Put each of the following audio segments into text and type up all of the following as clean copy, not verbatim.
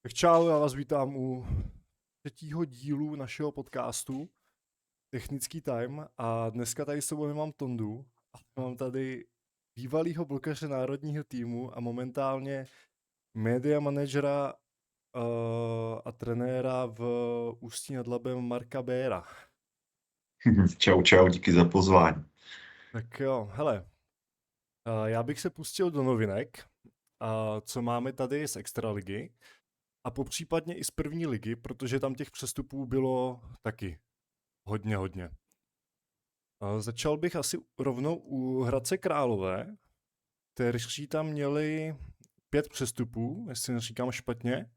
Tak čau, já vás vítám u třetího dílu našeho podcastu Technický time a dneska tady s sebou nemám Tondu, ale mám tady bývalýho blokaře národního týmu a momentálně media manažera a trenéra v Ústí nad Labem Marka Béra. Čau, čau, díky za pozvání. Tak jo, hele, já bych se pustil do novinek, co máme tady z Extraligy a popřípadně i z první ligy, protože tam těch přestupů bylo taky hodně. Začal bych asi rovnou u Hradce Králové, kteří tam měli 5 přestupů, jestli neříkám špatně.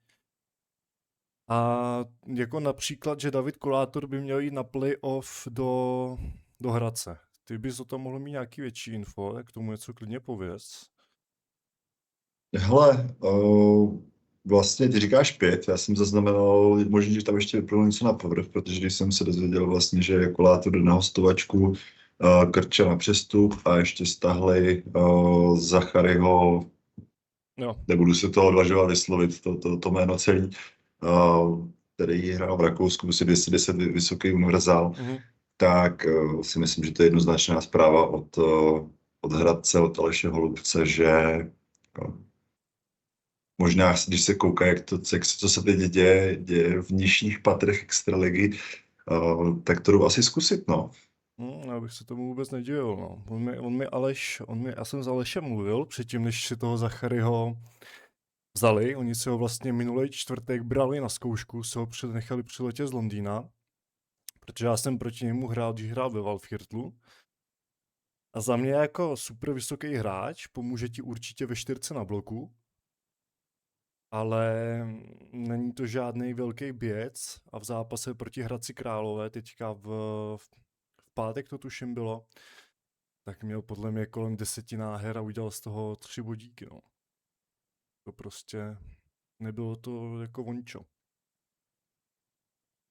A jako například, že David Kolátor by měl jít na playoff do Hradce. Ty bys o tom mohl mít nějaký větší info, tak k tomu něco klidně pověz. Hele, vlastně ty říkáš 5, já jsem zaznamenal, možná, že tam ještě vyplynulo něco na povrch, protože když jsem se dozvěděl vlastně, že Kolátor jde na hostovačku, Krča na přestup a ještě stáhli Zacharyho, Jo. nebudu se to odvažovat vyslovit, to jméno celý, který hrál v Rakousku, prostě 210 vysoký univerzál, tak si myslím, že to je jednoznačná zpráva od Hradce, od Aleše Holubce, že možná, když se kouká, co se teď děje v nižších patrech extraligy, tak to jdu asi zkusit, no. Já bych se tomu vůbec nedivil, no. Já jsem s Alešem mluvil předtím, než si toho Zacharyho vzali. Oni si ho vlastně minulý čtvrtek brali na zkoušku, se ho nechali přiletět z Londýna, protože já jsem proti němu hrál, když hrál ve Waldviertlu. A za mě jako super vysoký hráč, pomůže ti určitě ve 4 na bloku, ale není to žádný velký běc a v zápase proti Hradci Králové teďka v pátek to tuším bylo, tak měl podle mě kolem 10 náher a udělal z toho 3 bodíky, no. To prostě nebylo to jako vončo.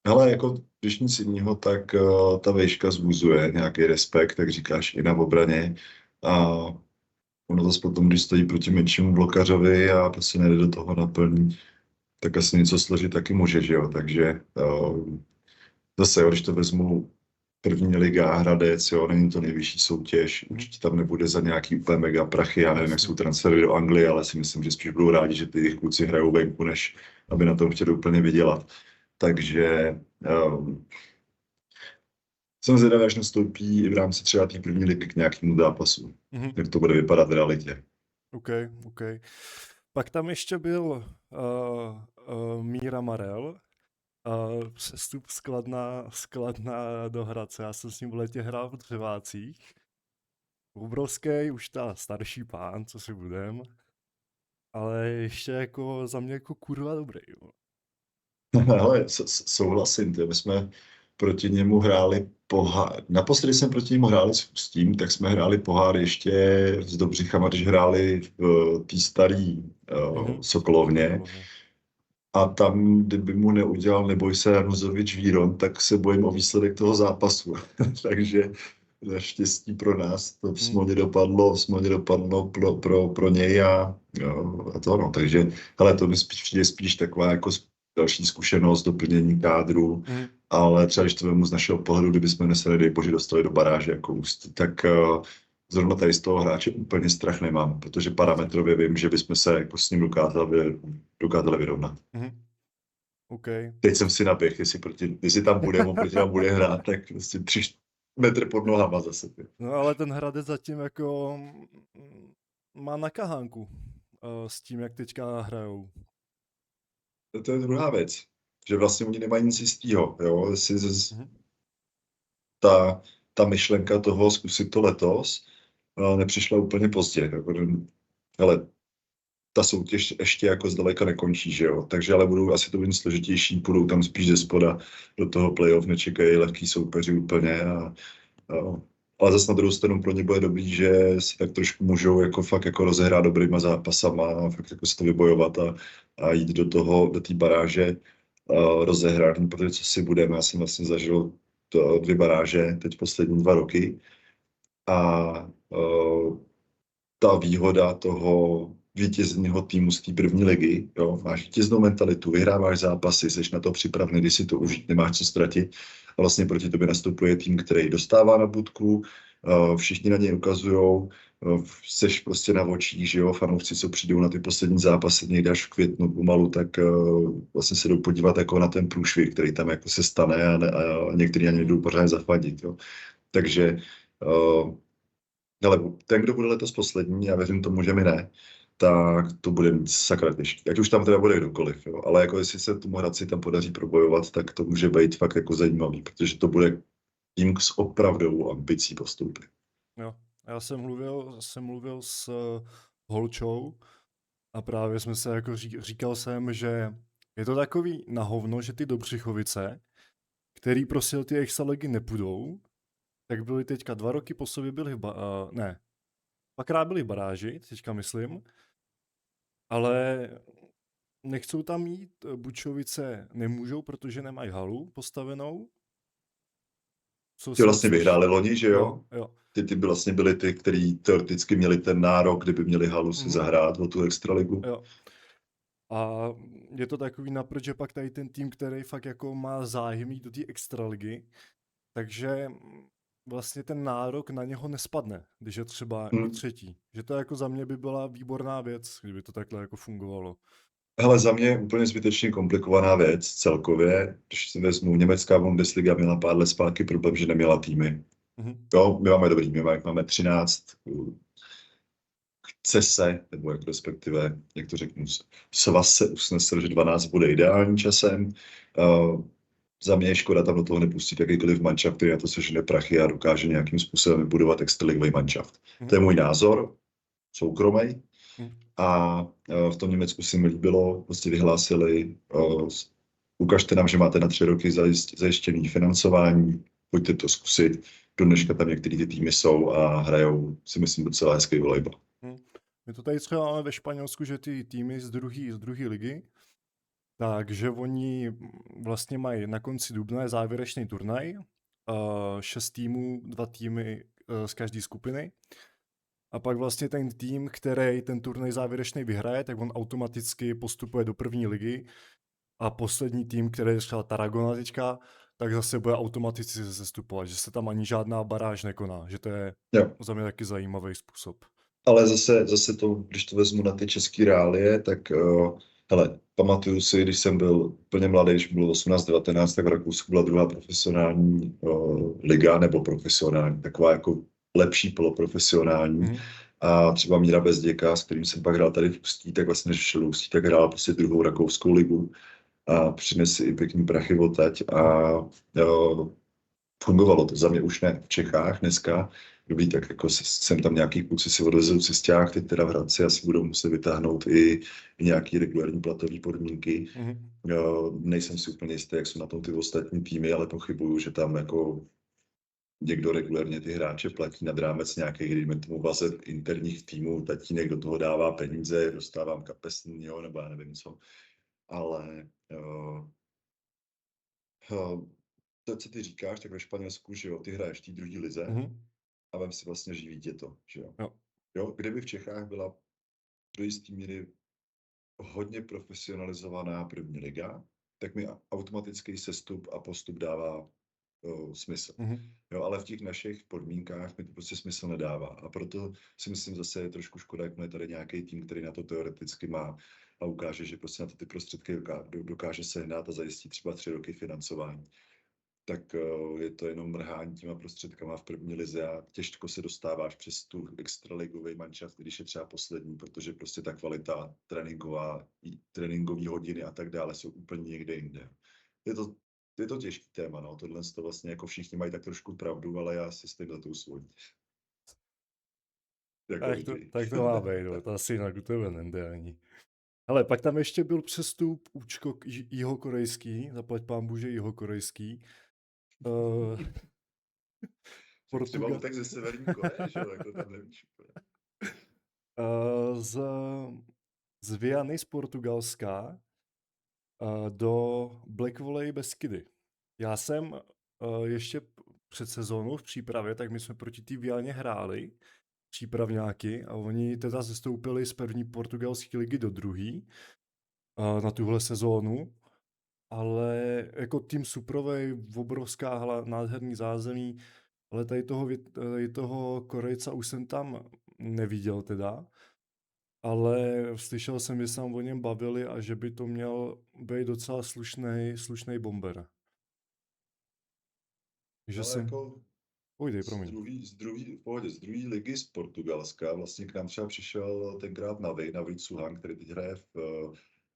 Ale jako když nic jiného, tak ta vejška zbuzuje nějaký respekt, tak říkáš i na obraně. A ono zase potom, když stojí proti menšímu blokařovi a prostě nejde do toho naplní, tak asi něco složit taky může, že jo. Takže zase, když to vezmu první liga, Hradec, jo, není to nejvyšší soutěž, určitě tam nebude za nějaký úplně mega prachy, já nevím, jak jsou transfery do Anglie, ale si myslím, že spíš budou rádi, že ty kluci hrajou venku, než aby na tom chtěli úplně vydělat. Takže jsem zvědavý, až nastoupí i v rámci třeba té první ligy k nějakému zápasu. Jak to bude vypadat v realitě. OK. Pak tam ještě byl Míra Marel, přestup skladná do Hradce. Já jsem s ním v létě hrál v Dřevácích. Obrovský, už ta starší pán, co si budem. Ale ještě jako za mě jako kurva dobrý. Jo. Ale souhlasím, my jsme proti němu hráli pohár. Naposledy jsme proti němu hráli s Ústím, tak jsme hráli pohár ještě s Dobřichama, když hráli v té staré Sokolovně. A tam, kdyby mu neudělal Neboj se Januzovič Víron, tak se bojím o výsledek toho zápasu. Takže naštěstí pro nás to smolně dopadlo pro něj a to no. Takže hele, to mi přijde spíš taková jako další zkušenost, doplnění kádru, ale třeba když to vemu z našeho pohledu, kdybychom se, nedej bože, dostali do baráže jako Ústí, tak zrovna tady z toho hráče úplně strach nemám, protože parametrově vím, že bychom se jako s ním dokázali vyrovnat. Okay. Teď jsem si naběh, jestli tam bude, on proti nám bude hrát, tak prostě 3 metry pod nohama zase. No ale ten Hradec zatím jako má na kahánku s tím, jak teďka hrajou. To je druhá věc, že vlastně oni nemají nic jistýho, jo, ta myšlenka toho zkusit to letos nepřišla úplně pozdě, ale ta soutěž ještě jako zdaleka nekončí, že jo, takže ale budou asi to být složitější, půjdou tam spíš ze spoda do toho playoff, nečekají lehký soupeři úplně ale zase na druhou stranu pro ně bude dobrý, že si tak trošku můžou jako fakt jako rozehrát dobrýma zápasama a fakt jako si to vybojovat a jít do té baráže rozehrát, protože co si budeme, já jsem vlastně zažil 2 baráže teď poslední 2 roky a ta výhoda toho vítězného týmu z té první ligy, jo, máš vítěznou mentalitu, vyhráváš zápasy, jsi na to připravený, když si to užít, nemáš co ztratit. A vlastně proti tobě nastupuje tým, který dostává na budku, všichni na něj ukazujou, seš prostě na očích, že jo, fanoušci, co přijdou na ty poslední zápasy někde až v květnu pomalu, tak vlastně se jdou podívat jako na ten průšvih, který tam jako se stane a někteří ani jdou pořád zafadit, jo. Takže ale ten, kdo bude letos poslední, já věřím tomu, že mi ne, tak to bude mít sakra těžký. Ať už tam teda bude kdokoliv, jo. Ale jako jestli se tomu Hradci tam podaří probojovat, tak to může být fakt jako zajímavý, protože to bude tým s opravdovou ambicí postoupit. Jo. Já jsem mluvil s Holčou a právě jsme se jako říkal jsem, že je to takový na hovno, že ty Dobřichovice, který prostě do ty extraligy nepůjdou, tak byli teďka 2 roky po sobě byli ne, dvakrát byli v baráži, teďka myslím, ale nechcou tam jít, Bučovice nemůžou, protože nemají halu postavenou. Ty vlastně vyhráli loni, že jo? Jo. Ty by vlastně byli ty, kteří teoreticky měli ten nárok, kdyby měli halu si zahrát o tu extraligu. Jo. A je to takový naprd, že pak tady ten tým, který fakt jako má zájem jít do té extraligy, takže vlastně ten nárok na něho nespadne, když je třeba i třetí. Že to jako za mě by byla výborná věc, kdyby to takhle jako fungovalo. Hele, za mě je úplně zbytečně komplikovaná věc celkově. Když si vezmu, německá Bundesliga měla pár let zpátky problém, že neměla týmy. Jo, my máme dobrý, máme 13, chce se, nebo jak respektive, jak to řeknu, svaz se usnesl, že 12 bude ideální časem. Za mě je škoda tam do toho nepustit jakýkoliv manšaft, který na to sežene prachy a dokáže nějakým způsobem vybudovat extraligový manšaft. To je můj názor, soukromý. A v tom Německu si mi líbilo, prostě vyhlásili, ukažte nám, že máte na 3 roky zajištěný financování, pojďte to zkusit. Do dneška tam některé ty týmy jsou a hrajou, si myslím, docela hezký volejbal. My to tady třeba máme ve Španělsku, že ty týmy z druhé ligy, takže oni vlastně mají na konci dubna závěrečný turnaj, 6 týmů, 2 týmy z každé skupiny. A pak vlastně ten tým, který ten turnaj závěrečný vyhraje, tak on automaticky postupuje do první ligy a poslední tým, který je třeba Tarragona teďka, tak zase bude automaticky sestupovat, že se tam ani žádná baráž nekoná, že to je za mě taky zajímavý způsob. Ale zase to, když to vezmu na ty české reálie, tak hele, pamatuju si, když jsem byl úplně mladý, když bylo 18-19, tak v Rakousku byla druhá profesionální liga, nebo profesionální, taková jako lepší poloprofesionální. A třeba Míra Bezděka, s kterým jsem pak hrál tady v Ústí, tak vlastně, když šel Ústí, tak hrál prostě druhou rakouskou ligu a přinesl i pěkný prachy odtať a fungovalo to za mě už ne v Čechách dneska. Dobrý, tak jako jsem tam nějaký kluci si odvezou cesták, teď teda v Hradci asi budou muset vytáhnout i nějaký regulární platové podmínky. Nejsem si úplně jistý, jak jsou na tom ty ostatní týmy, ale pochybuju, že tam jako někdo regulérně ty hráče platí nad rámec nějakých, dejme tomu, vazeb interních týmů, tatínek do toho dává peníze, dostávám kapesný, jo, nebo já nevím co. Ale to, co ty říkáš, tak ve Španělsku, že jo, ty hraješ v té druhé lize a vem si vlastně živí tě to, že jo. Jo, kdyby v Čechách byla do jisté míry hodně profesionalizovaná první liga, tak mi automatický sestup a postup dává smysl. Jo, ale v těch našich podmínkách mi to prostě smysl nedává. A proto si myslím zase je trošku škoda, jak je tady nějaký tým, který na to teoreticky má a ukáže, že prostě na to ty prostředky dokáže sehnat a zajistit třeba 3 roky financování. Tak je to jenom mrhání těma prostředkama v první lize a těžko se dostáváš přes tu extraligový manšaft, když je třeba poslední, protože prostě ta kvalita tréninkový hodiny a tak dále jsou úplně někde jinde. Je to těžký téma, no. Tohle to vlastně jako všichni mají tak trošku pravdu, ale já si stejně za to svojí. Tak to má být, to asi jinak u tebe nejde ani. Ale pak tam ještě byl přestup Učko jihokorejský, zaplať pán Bůže jihokorejský. Třeba tak ze Severní Koreje, že jo, jako tam nevíš. Z Viany z Portugalska do Black Volley Beskydy. Já jsem ještě před sezónou v přípravě, tak my jsme proti té Vianě hráli přípravňáky a oni teda sestoupili z první portugalské ligy do druhé na tuhle sezónu, ale jako tým suprovej, obrovská hala, nádherný zázemí, ale tady toho Korejca už jsem tam neviděl teda, ale slyšel jsem, že se tam o něm bavili a že by to měl být docela slušný bomber. Že Ale jsem... jako Pojdej, promiň. v pohodě, z druhé ligy z Portugalska vlastně k nám třeba přišel tenkrát Navid Suhan, který teď hraje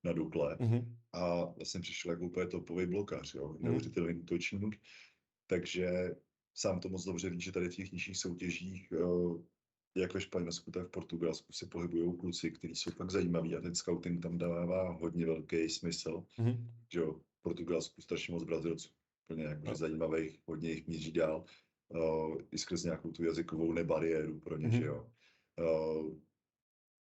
na Dukle. Mhm. A vlastně přišel jako úplně topový blokař, jo, neuvěřitelný útočník. Takže sám to moc dobře ví, že tady v těch nižších soutěžích, jak ve Španělsku, tak v Portugalsku se pohybují kluci, kteří jsou fakt zajímaví a ten scouting tam dává hodně velký smysl. Mhm. Že jo, v Portugalsku strašně moc Brazilců, úplně jakože No. zajímavých, hodně jich míří dál, i skrz nějakou tu jazykovou nebariéru pro ně, že jo.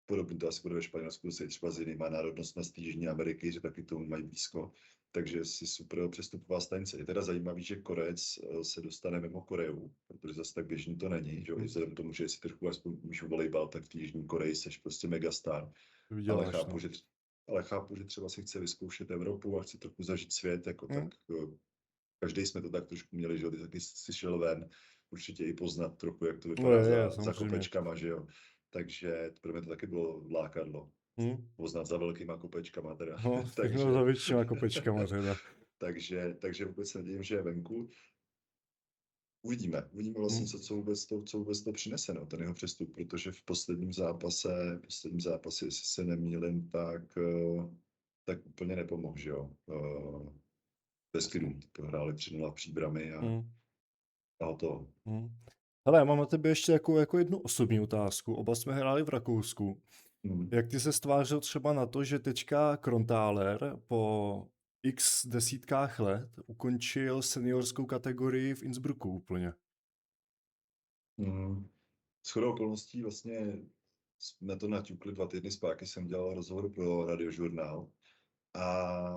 Podobně to asi bude ve Španělsku, se třeba s jinýma národnostmi z Jižní Ameriky, že taky tomu mají blízko. Takže si super přestupová stanice. Je teda zajímavý, že Korejec se dostane mimo Koreu, protože zase tak běžný to není, že jo. Vzhledem k tomu, že si trochu aspoň umíš volejbal, tak v té Jižní Koreji seš prostě megastar. To Ale vyděláš, chápu, no. ale chápu, že třeba si chce vyzkoušet Evropu a chce trochu zažít svět, jako tak. Každý jsme to tak trošku měli, že jo. Ty taky si šel ven, určitě i poznat trochu, jak to vypadá za samozřejmě. kopečkama, že jo. Takže pro mě to taky bylo lákadlo. Poznat za velkýma kopečkama teda. No, takže... za většíma kopečkama teda. takže vůbec se nedivím, že je venku. Uvidíme vlastně, co vůbec to přinese, no, ten jeho přestup, protože v posledním zápase, jestli se nemýlím, tak úplně nepomohl, že jo. Bez klidu, prohráli 3-0 v Příbrami a hotovo. Hele, já mám na tebe ještě jako jednu osobní otázku. Oba jsme hráli v Rakousku. Jak ty se stvářil třeba na to, že teďka Kronthaler po x desítkách let ukončil seniorskou kategorii v Innsbrucku úplně? Shodou okolností vlastně jsme to naťukli 2 týdny zpátky, jsem dělal rozhovor pro Radiožurnál a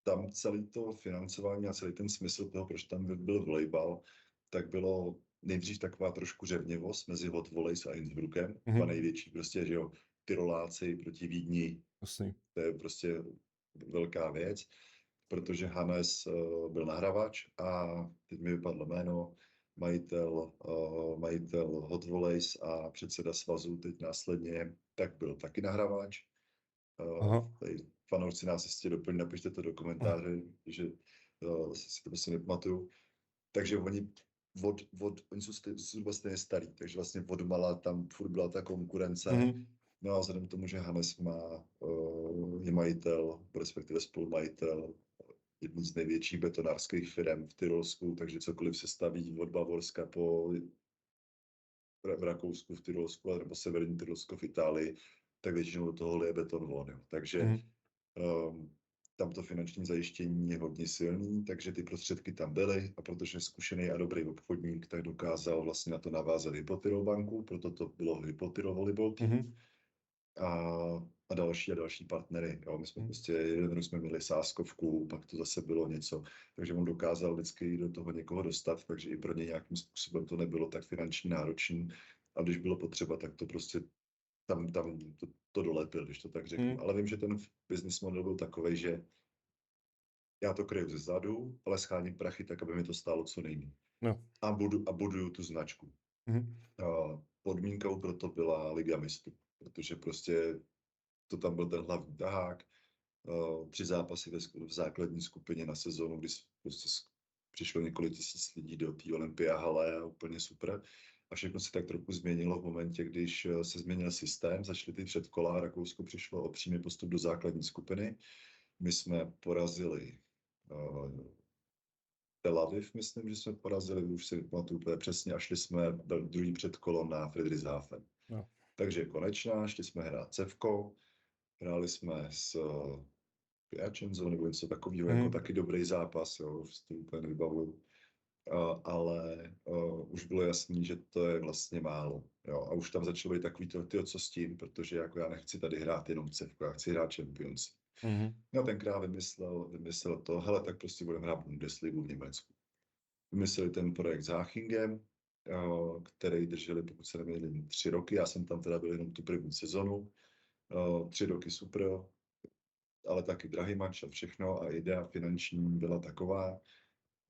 tam celý to financování a celý ten smysl toho, proč tam byl volejbal, tak bylo nejdřív taková trošku řevnivost mezi Hot Volleys a Innsbruckem, dva největší prostě, že jo, Tyroláci proti Vídni, to je prostě velká věc, protože Hannes byl nahrávač a teď mi vypadlo jméno, majitel Hot Volleys a předseda svazu teď následně, tak byl taky nahrávač. Tady fanoušci nás jistě doplní, napište to do komentáře, že si to prostě nepamatuju. Takže oni jsou vlastně starý, takže vlastně od mala tam furt byla ta konkurence. No a vzhledem k tomu, že Hannes je majitel, respektive spolumajitel jedný z největších betonářských firm v Tyrolsku, takže cokoliv se staví od Bavorska po v Rakousku, v Tyrolsku, nebo severní Tyrolsko v Itálii, tak většinou do toho lije beton von. Jo. Takže tam to finanční zajištění je hodně silný, takže ty prostředky tam byly a protože zkušený a dobrý obchodník, tak dokázal vlastně na to navázat Hypotyro banku, proto to bylo Hypotyro volleyball team a další partnery. Jo. My jsme prostě jeden rok jsme měli sázkovku, pak to zase bylo něco, takže on dokázal vždycky do toho někoho dostat, takže i pro ně nějakým způsobem to nebylo tak finančně náročné a když bylo potřeba, tak to prostě tam to dolepil, když to tak řeknu. Ale vím, že ten business model byl takovej, že já to kryju ze zadu, ale scháním prachy tak, aby mi to stálo co nejméně. No. A buduju tu značku. Podmínkou pro to byla Liga mistrů, protože prostě to tam byl ten hlavní tahák. 3 zápasy v základní skupině na sezónu, kdy prostě přišlo několik tisíc lidí do té olympiahale a úplně super. A všechno se tak trochu změnilo v momentě, když se změnil systém, začaly ty předkola, Rakousko přišlo o přímý postup do základní skupiny. My jsme porazili Tel Aviv, myslím, že jsme porazili, už si pamatuju úplně přesně, a šli jsme druhý předkolo na Friedrichshafen. No. Takže konečná, šli jsme hrát Cevko, hráli jsme s Piacenzo nebo něco takového, jako taky dobrý zápas, jo, s tím úplně nevybavuju. Ale už bylo jasný, že to je vlastně málo. Jo? A už tam začalo být takový to, co s tím, protože jako já nechci tady hrát jenom Cevku, já chci hrát Champions. No tenkrát vymyslel to, hele, tak prostě budeme hrát Bundesligu v Německu. Vymysleli ten projekt s Hachingem, který drželi, pokud se nemýlím, 3 roky. Já jsem tam teda byl jenom tu první sezonu. 3 roky super, ale taky drahý match a všechno. A idea finanční byla taková,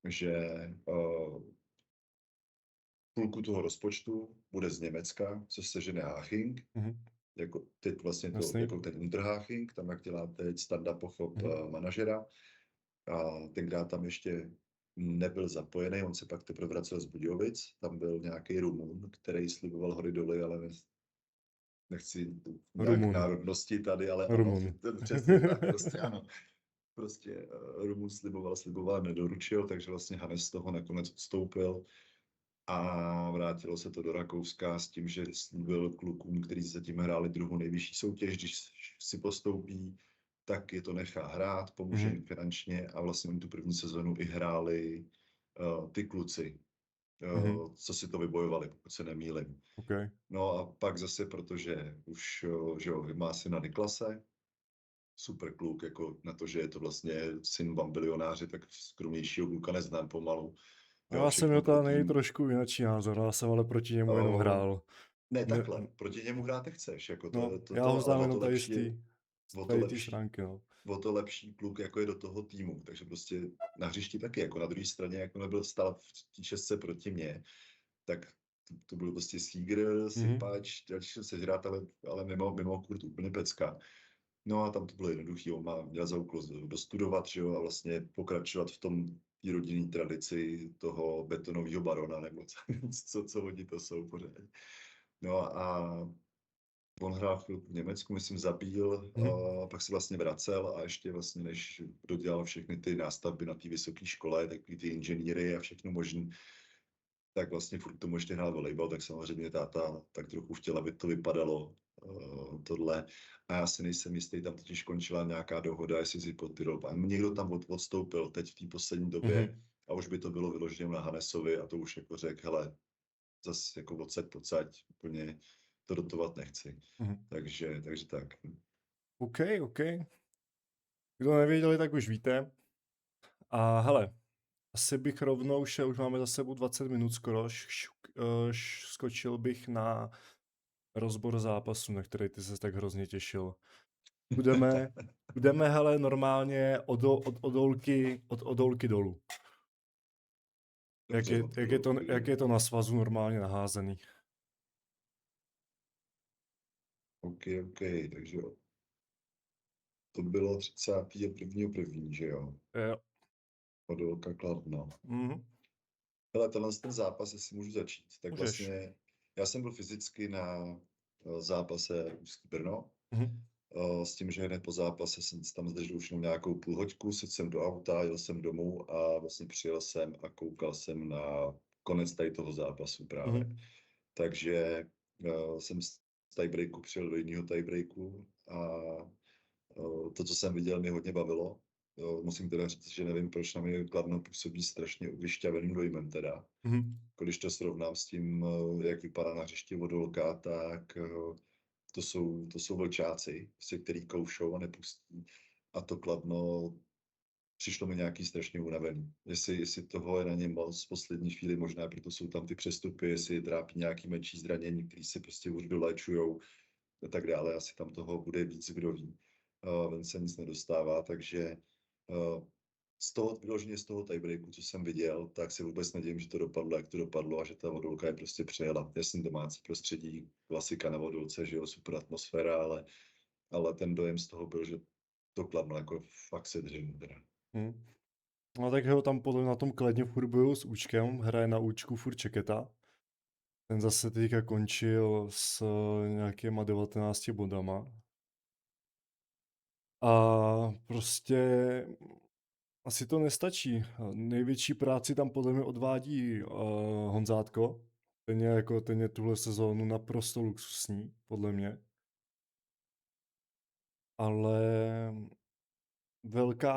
že půlku toho rozpočtu bude z Německa, co se žene Haching, Mhm. jako teď vlastně to, Jasný. jako ten Unterhaching, tam jak dělá teď Standa Pochop Mhm. manažera. A tenkrát tam ještě nebyl zapojený, on se pak teprve vracel z Budějovic, tam byl nějaký Rumun, který sliboval hory doly, ale nechci nějak Rumun. národnosti tady, ale ano, Rumun. přesně tak, prostě ano. Prostě Rumun sliboval, nedoručil, takže vlastně Hannes z toho nakonec odstoupil a vrátilo se to do Rakouska s tím, že slíbil klukům, kteří zatím hráli druhou nejvyšší soutěž, když si postoupí, tak je to nechá hrát, pomůže jim Mhm. finančně a vlastně oni tu první sezonu i hráli ty kluci, Mhm. co si to vybojovali, pokud se nemýlim. OK. No a pak zase, protože už že jo, má syna Niklase, super kluk, jako na to, že je to vlastně syn bambilionáře, tak skromnějšího kluka neznám pomalu. Jo, Já jsem měl všechno pro tady nej tým. trošku jináčí názor, já jsem ale proti němu jenom hrál. Ne Ne, takhle, proti němu hrát nechceš, jako no, já ho ale znám jenom tady z o to tady té lepší, stránky, no. o to lepší kluk, jako je do toho týmu, takže prostě na hřišti taky, jako na druhé straně, jako nebyl stál v té šestce proti mně, tak to byl prostě Seager, Mhm. sypáč, další se hrát, ale mimo kurt úplně pecka. No a tam to bylo jednoduché, on měl za úkol dostudovat, že jo, a vlastně pokračovat v tom té rodinné tradici toho betonového barona, nebo co oni to jsou pořád. No a on hrál chvilku v Německu, myslím, zabíl, Mhm. pak se vlastně vracel a ještě vlastně, než dodělal všechny ty nástavby na té vysoké škole, takový ty inženýry a všechno možné, tak vlastně furt tomu ještě hrál volejbal, tak samozřejmě táta tak trochu chtěl, aby to vypadalo tohle. A já si nejsem jistý, tam totiž končila nějaká dohoda, jestli si podpíral. A někdo tam odstoupil teď v té poslední době Mhm. a už by to bylo vyloženě na Hanesovi a to už jako řekl, hele, zase jako odsaď pocať, úplně to dotovat nechci. Mhm. Takže tak. OK, OK. Kdo nevěděli, tak už víte. A hele, asi bych rovnou šel, už máme za sebou 20 minut skoro, skočil bych na rozbor zápasu, na který ty se tak hrozně těšil. Budeme, budeme hele, normálně od odolky dolů. Dobře, Jak je to na svazu normálně naházený? OK, takže to bylo 31.1., že jo? Jo. Odolka Kladno. Mhm. Hele, ten zápas, jestli můžu začít, tak Můžeš. vlastně já jsem byl fyzicky na zápase Ústí Brno, Mhm. s tím, že hned po zápase jsem tam zdržel už jenom nějakou půlhoďku, sedl jsem do auta, jel jsem domů a vlastně přijel jsem a koukal jsem na konec tady toho zápasu právě. Mhm. Takže jsem z tiebreaku přijel do jiného tiebreaku a to, co jsem viděl, mě hodně bavilo. Musím teda říct, že nevím, proč na mě Kladno působí strašně vyšťaveným dojmem teda. Mhm. Když to srovnám s tím, jak vypadá na hřišti Vodolka, tak to jsou vlčáci, který koušou a nepustí. A to Kladno přišlo mi nějaký strašně unavený. Jestli toho je na něm moc v poslední chvíli, možná proto jsou tam ty přestupy, jestli je trápí nějaký menší zranění, který se prostě už doléčujou a tak dále. Asi tam toho bude víc, kdo ví. Ven se nic nedostává, takže vyloženě z toho tiebreaku, co jsem viděl, tak si vůbec nedivím, že to dopadlo, jak to dopadlo a že ta Vodolka je prostě přejela. Jasný domácí prostředí, klasika na Vodolce, že jo, super atmosféra, ale ten dojem z toho byl, že to Kladno jako fakt se drží. Mhm. No tak ho tam podle na tom Kladně furt bojujou s účkem, hraje na účku furt Čeketa. Ten zase teďka končil s nějakýma 19 bodama. A prostě asi to nestačí. Největší práci tam podle mě odvádí Honzátko. Ten je tuhle sezónu naprosto luxusní, podle mě. Ale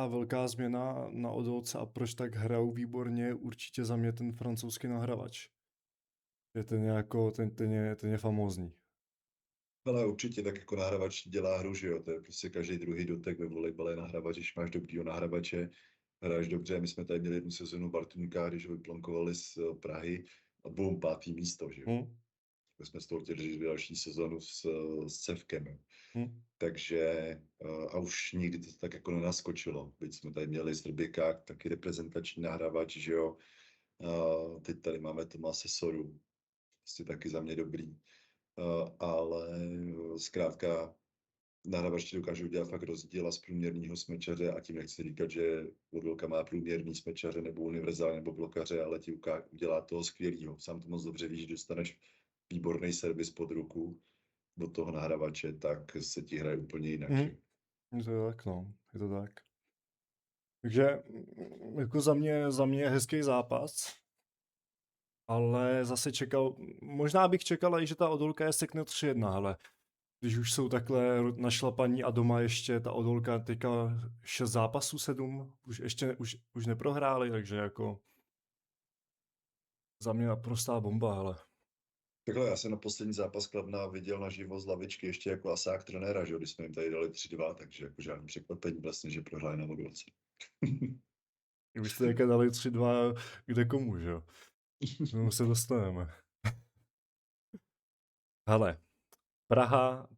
velká změna na Odolce a proč tak hrajou výborně je určitě za mě ten francouzský nahravač. Je ten je famózní. Ale určitě tak jako nahrávač dělá hru, že jo, to je prostě každý druhý dotek ve volejbale nahrávač, když máš dobrýho nahrávače, hraješ dobře. My jsme tady měli jednu sezonu Bartuňka, když ho vyplonkovali z Prahy, a bum, 5. místo, že jo. Hm, My jsme z toho chtěli říct další sezonu s Cevkem. Jo. hm, Takže a už nikdy to tak jako nenaskočilo. Byť jsme tady měli Srběka, taky reprezentační nahrávač, že jo. Teď tady máme Tomase Soru, prostě taky za mě dobrý. Ale zkrátka nahrávači dokážou dělat fakt rozdíl z průměrného smečaře a tím nechci říkat, že Odolka má průměrný smečaře nebo univerzální nebo blokaře, ale ti udělá toho skvělýho. Sám to moc dobře víš, že dostaneš výborný servis pod ruku do toho nahrávače, tak se ti hraje úplně jinak. Že? hm. Je to tak, no. Je to tak. Takže jako za mě hezký zápas, ale zase možná bych čekal i, že ta Odolka je sekne 3-1, ale když už jsou takhle našlapaní a doma ještě ta Odolka teďka 6 zápasů, 7, už neprohráli, takže jako za mě naprostá bomba, ale Takhle, já jsem na poslední zápas Kladna viděl naživo z lavičky ještě jako asák trenéra, že? Když jsme jim tady dali 3-2, takže jako žádný překvapení vlastně, že prohráli na Odolce. už jste teďka dali 3-2 kde komu, že jo? No se dostaneme. Hele,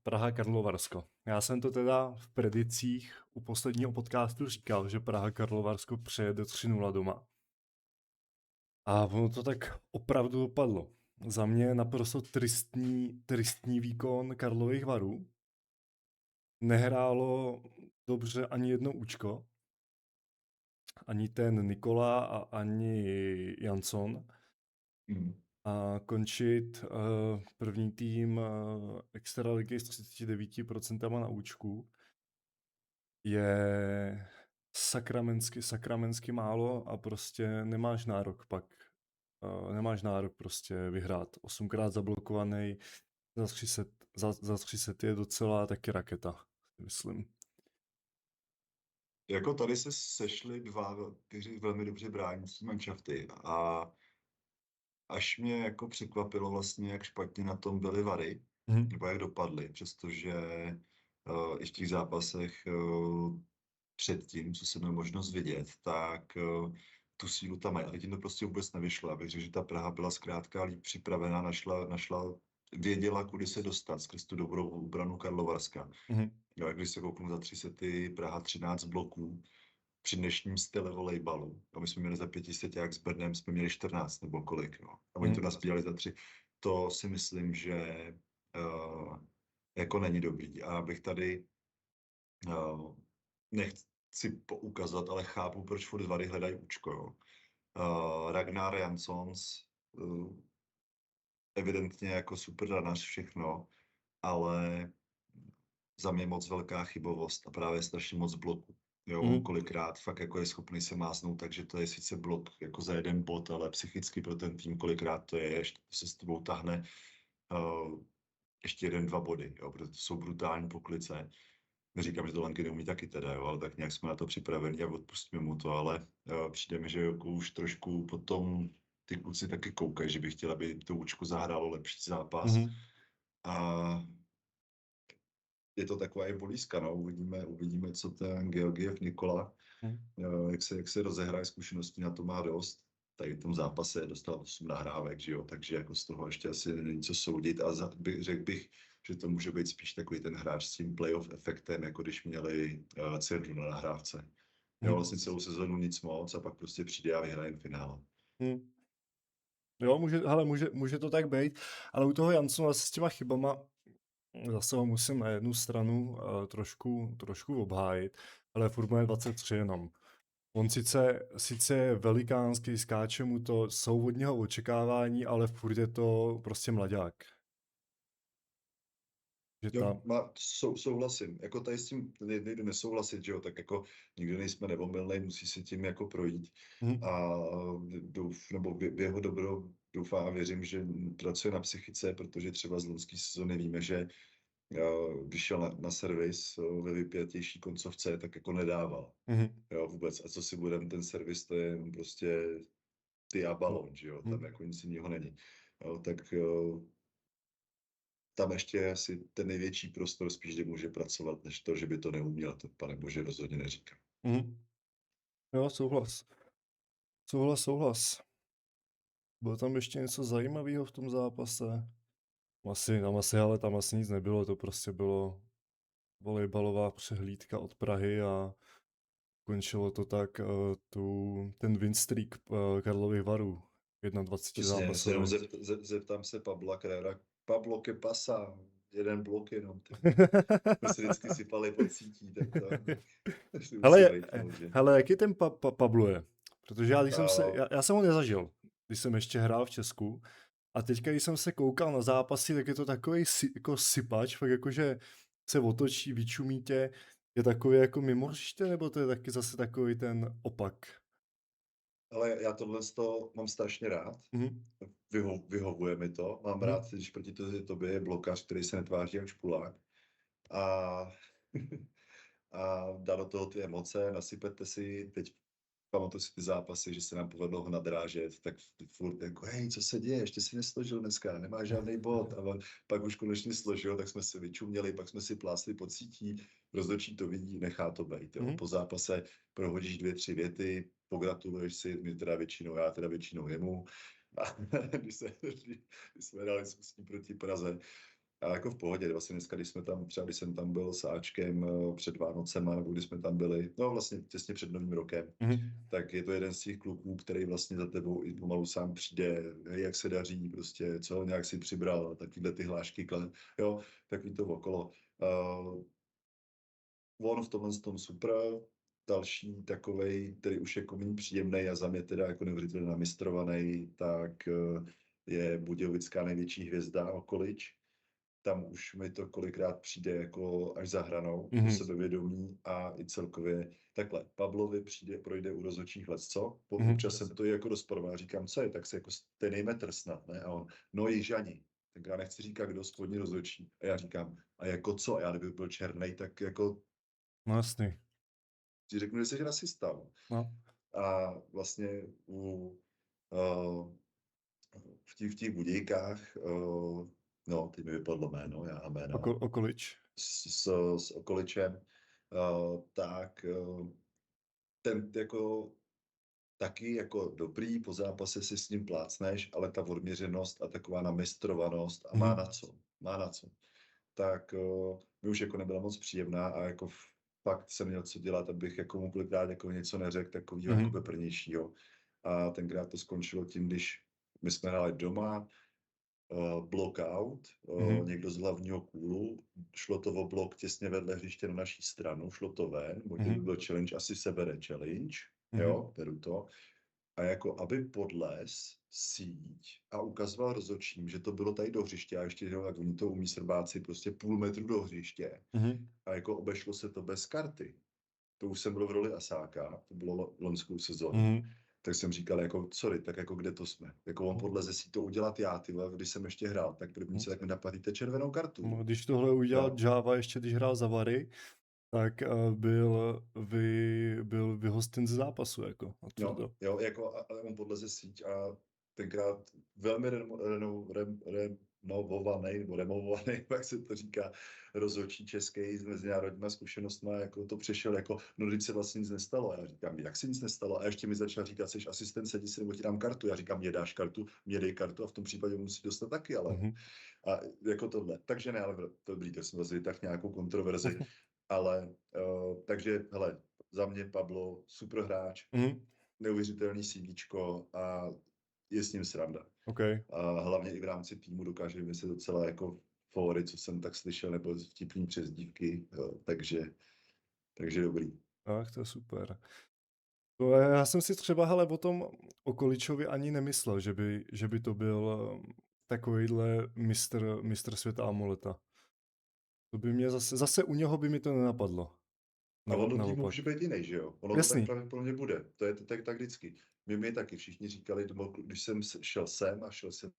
Praha Karlovarsko. Já jsem to teda v predicích u posledního podcastu říkal, že Praha Karlovarsko přejede 3-0 doma. A ono to tak opravdu dopadlo. Za mě naprosto tristní výkon Karlových Varů. Nehrálo dobře ani jedno účko. Ani ten Nikola a ani Jansson. Mm. A končit první tým extraligy s 39% na účku je sakramensky málo a prostě nemáš nárok prostě vyhrát. 8krát zablokovaný za 3 sety je docela taky raketa, myslím. Jako tady se sešly dva velmi dobře bránící manšafty a až mě jako překvapilo vlastně, jak špatně na tom byly Vary, Mhm. nebo jak dopadly, přestože i v těch zápasech předtím, co jsem měl možnost vidět, tak tu sílu tam mají. Ale tím to prostě vůbec nevyšlo. Já bych řekl, že ta Praha byla zkrátka líp připravená, věděla, kudy se dostat skrz tu dobrou obranu Karlovarska. Mhm. Jo, jak když se kouknu za 3 sety, Praha 13 bloků, při dnešním style volejbalu. A my jsme měli za 500 jak s Brnem, jsme měli 14 nebo kolik. No. A oni to Mhm. naspíjali za 3. To si myslím, že jako není dobrý. A abych tady nechci poukazovat, ale chápu, proč furt Vary hledají účko. Jo. Ragnar Janssons evidentně jako super ranař všechno, ale za mě moc velká chybovost a právě strašně moc bloků. Jo, on Mhm. kolikrát fakt jako je schopný se máznout, takže to je sice blok jako za jeden bod, ale psychicky pro ten tým kolikrát to je, ještě se s tebou tahne ještě 1, 2 body, jo, protože to jsou brutální poklice. Neříkám, že to Lanky neumí taky teda, jo, ale tak nějak jsme na to připraveni a odpustíme mu to, ale přijde mi, že jako už trošku potom ty kluci taky koukají, že by chtěli, aby to účko zahrálo lepší zápas. Mhm. A je to taková i bolízka, no. Uvidíme, co ten Georgiev Nikola, Mhm. jak se rozehraje, zkušeností na to má dost. Tady v tom zápase dostal 8 nahrávek, že jo, takže jako z toho ještě asi není co soudit a řekl bych, že to může být spíš takový ten hráč s tím playoff efektem, jako když měli Cerdu na nahrávce. Jo, Mhm. vlastně celou sezonu nic moc a pak prostě přijde a vyhraje finále. Mhm. Jo, může to tak být, ale u toho Jansona s těma chybama zase ho musím na jednu stranu trošku obhájit, ale furt má 23 jenom. On sice je velikánský, skáče mu to, jsou od něho očekávání, ale furt je to prostě mladák. Že Jo, ta, souhlasím. Jako tady s tím nejde nesouhlasit, že jo, tak jako nikdy nejsme neomylnej, musí se tím jako projít. hm, A v jeho dobro doufám a věřím, že pracuje na psychice, protože třeba z loňské sezóny víme, že když šel na servis ve vypjatější koncovce, tak jako nedával. hm, Jo, vůbec. A co si budem, ten servis, to je prostě ty a balon, že jo, tam hm, jako nic jiného není. Jo, tak tam ještě je asi ten největší prostor spíš, kde může pracovat, než to, že by to neuměl, to pane bože rozhodně neříkám. hm. Jo, souhlas. Bylo tam ještě něco zajímavého v tom zápase? Tam asi nic nebylo, to prostě bylo volejbalová přehlídka od Prahy a končilo to tak, ten win streak Karlových Varů, 21 Přesně, já se jenom zápasový. zeptám se Pabla Kréra. Pablo, que pasa? Jeden blok jenom. My se vždycky sypali pod sítí, tak si musím Hele, rejpnout, že? hele, jaký ten Pablo je? Protože A, já jsem ho nezažil, když jsem ještě hrál v Česku. A teďka, když jsem se koukal na zápasy, tak je to takový jako sypač, fakt jakože se otočí, vyčumí tě. Je takový jako mimo hřiště, nebo to je taky zase takový ten opak? ale já tohle mám strašně rád. Mhm. Vyhovuje mi to. Mám Mhm. rád, když proti tobě je blokař, který se netváří jak špulák. A, a dá do toho ty emoce, nasypete si, teď pamatuju si ty zápasy, že se nám povedlo ho nadrážet, tak furt jako, hej, co se děje, ještě si nesložil dneska, nemá žádný bod. A pak už konečně složil, tak jsme se vyčuměli, pak jsme si plásli pod sítí, rozhodčí to vidí, nechá to být. Jo. Mhm. Po zápase prohodíš 2-3 věty, pogratuluješ si, já teda většinou jemu. A když jsme hráli s Ústí proti Praze, a jako v pohodě, vlastně dneska, když jsem tam byl s Ačkem před Vánocema, nebo když jsme tam byli, no vlastně těsně před Novým rokem, Mhm. tak je to jeden z těch kluků, který vlastně za tebou i pomalu sám přijde, hej, jak se daří, prostě, co, nějak si přibral, takovýhle ty hlášky, jo, takový to okolo. On v tomhle tom super, další takovej, který už jako méně příjemný a za mě teda jako neuvěřitelně namistrovaný, tak je budějovická největší hvězda Okolič. Tam už mi to kolikrát přijde jako až za hranou, to Mhm. sebevědomí a i celkově takhle. Pavlovi projde u rozhodčích co? Mhm. Občas jsem to jako rozporoval, říkám, co je, tak se jako stejný metr snad, ne? A on, no Jižani. Tak já nechci říkat, kdo spodní rozhodčí. A já říkám, a jako co? A já kdybych byl černý, tak jako No jasný. ti řeknu, že jsi rasista. No. No. A vlastně uh, v těch Budějkách, no, teď mi vypadlo jméno, já jména, Okolič. s Okoličem, tak ten jako taky jako dobrý, po zápase si s ním plácneš, ale ta odměřenost a taková namistrovanost a má Mhm. na co, má na co. Tak mi už jako nebyla moc příjemná a jako fakt jsem měl co dělat, abych jako mu kolikrát jako něco neřekl takového jako Mhm. beprnějšího. A tenkrát to skončilo tím, když my jsme hráli doma, block out, Mhm. někdo z hlavního kůlu, šlo to o blok těsně vedle hřiště na naší stranu, šlo to ven, kdyby Mhm. byl challenge, asi se bere challenge, Mhm. jo, beru to. A jako aby podles síť a ukazoval rozhodčím, že to bylo tady do hřiště a ještě, jo, tak oni to umí srbáci prostě půl metru do hřiště Mhm. a jako obešlo se to bez karty. To už jsem byl v roli Asáka, to bylo loňskou sezónu. Mhm. Tak jsem říkal, jako, sorry, tak jako kde to jsme? Jako on podle si to udělat já, ty vole, když jsem ještě hrál, tak první se tak mi napadíte červenou kartu. No, když tohle udělal Jo, Java ještě, když hrál za Vary, tak byl vyhosten z zápasu, jako, jo, natvrdo. jo, jako ale on podleze síť a tenkrát velmi renovovaný, nebo removovaný, jak se to říká, rozhodčí český s mezinárodníma zkušenostma, jako to přešel jako, no teď se vlastně nic nestalo. A já říkám, jak se nic nestalo? A ještě mi začal říkat, jsi asistent, sedí si nebo ti dám kartu. Já říkám, mě dáš kartu, mě dej kartu a v tom případě musí dostat taky, ale Mhm. a jako tohle. Takže ne, ale to dobrý, to jsme zase tak nějakou kontroverzi, ale takže, hele, za mě Pablo, super hráč, Mhm. neuvěřitelný CVčko a je s ním sranda. OK. A hlavně i v rámci týmu dokáže vymyslet docela jako favorit, co jsem tak slyšel, nebo vtipný přezdívky, jo, takže dobrý. Ach, to je super. No, já jsem si třeba, hele, o tom Okoličovi ani nemyslel, že by to byl takovýhle mistr světa Amoleta. To by mě zase u něho by mi to nenapadlo. A on do týmu Naopak. může být jiný, že jo? Ono to tak Jasný. pravděpodobně bude. To je to tak vždycky. Mě taky všichni říkali, když jsem šel sem a šel jsem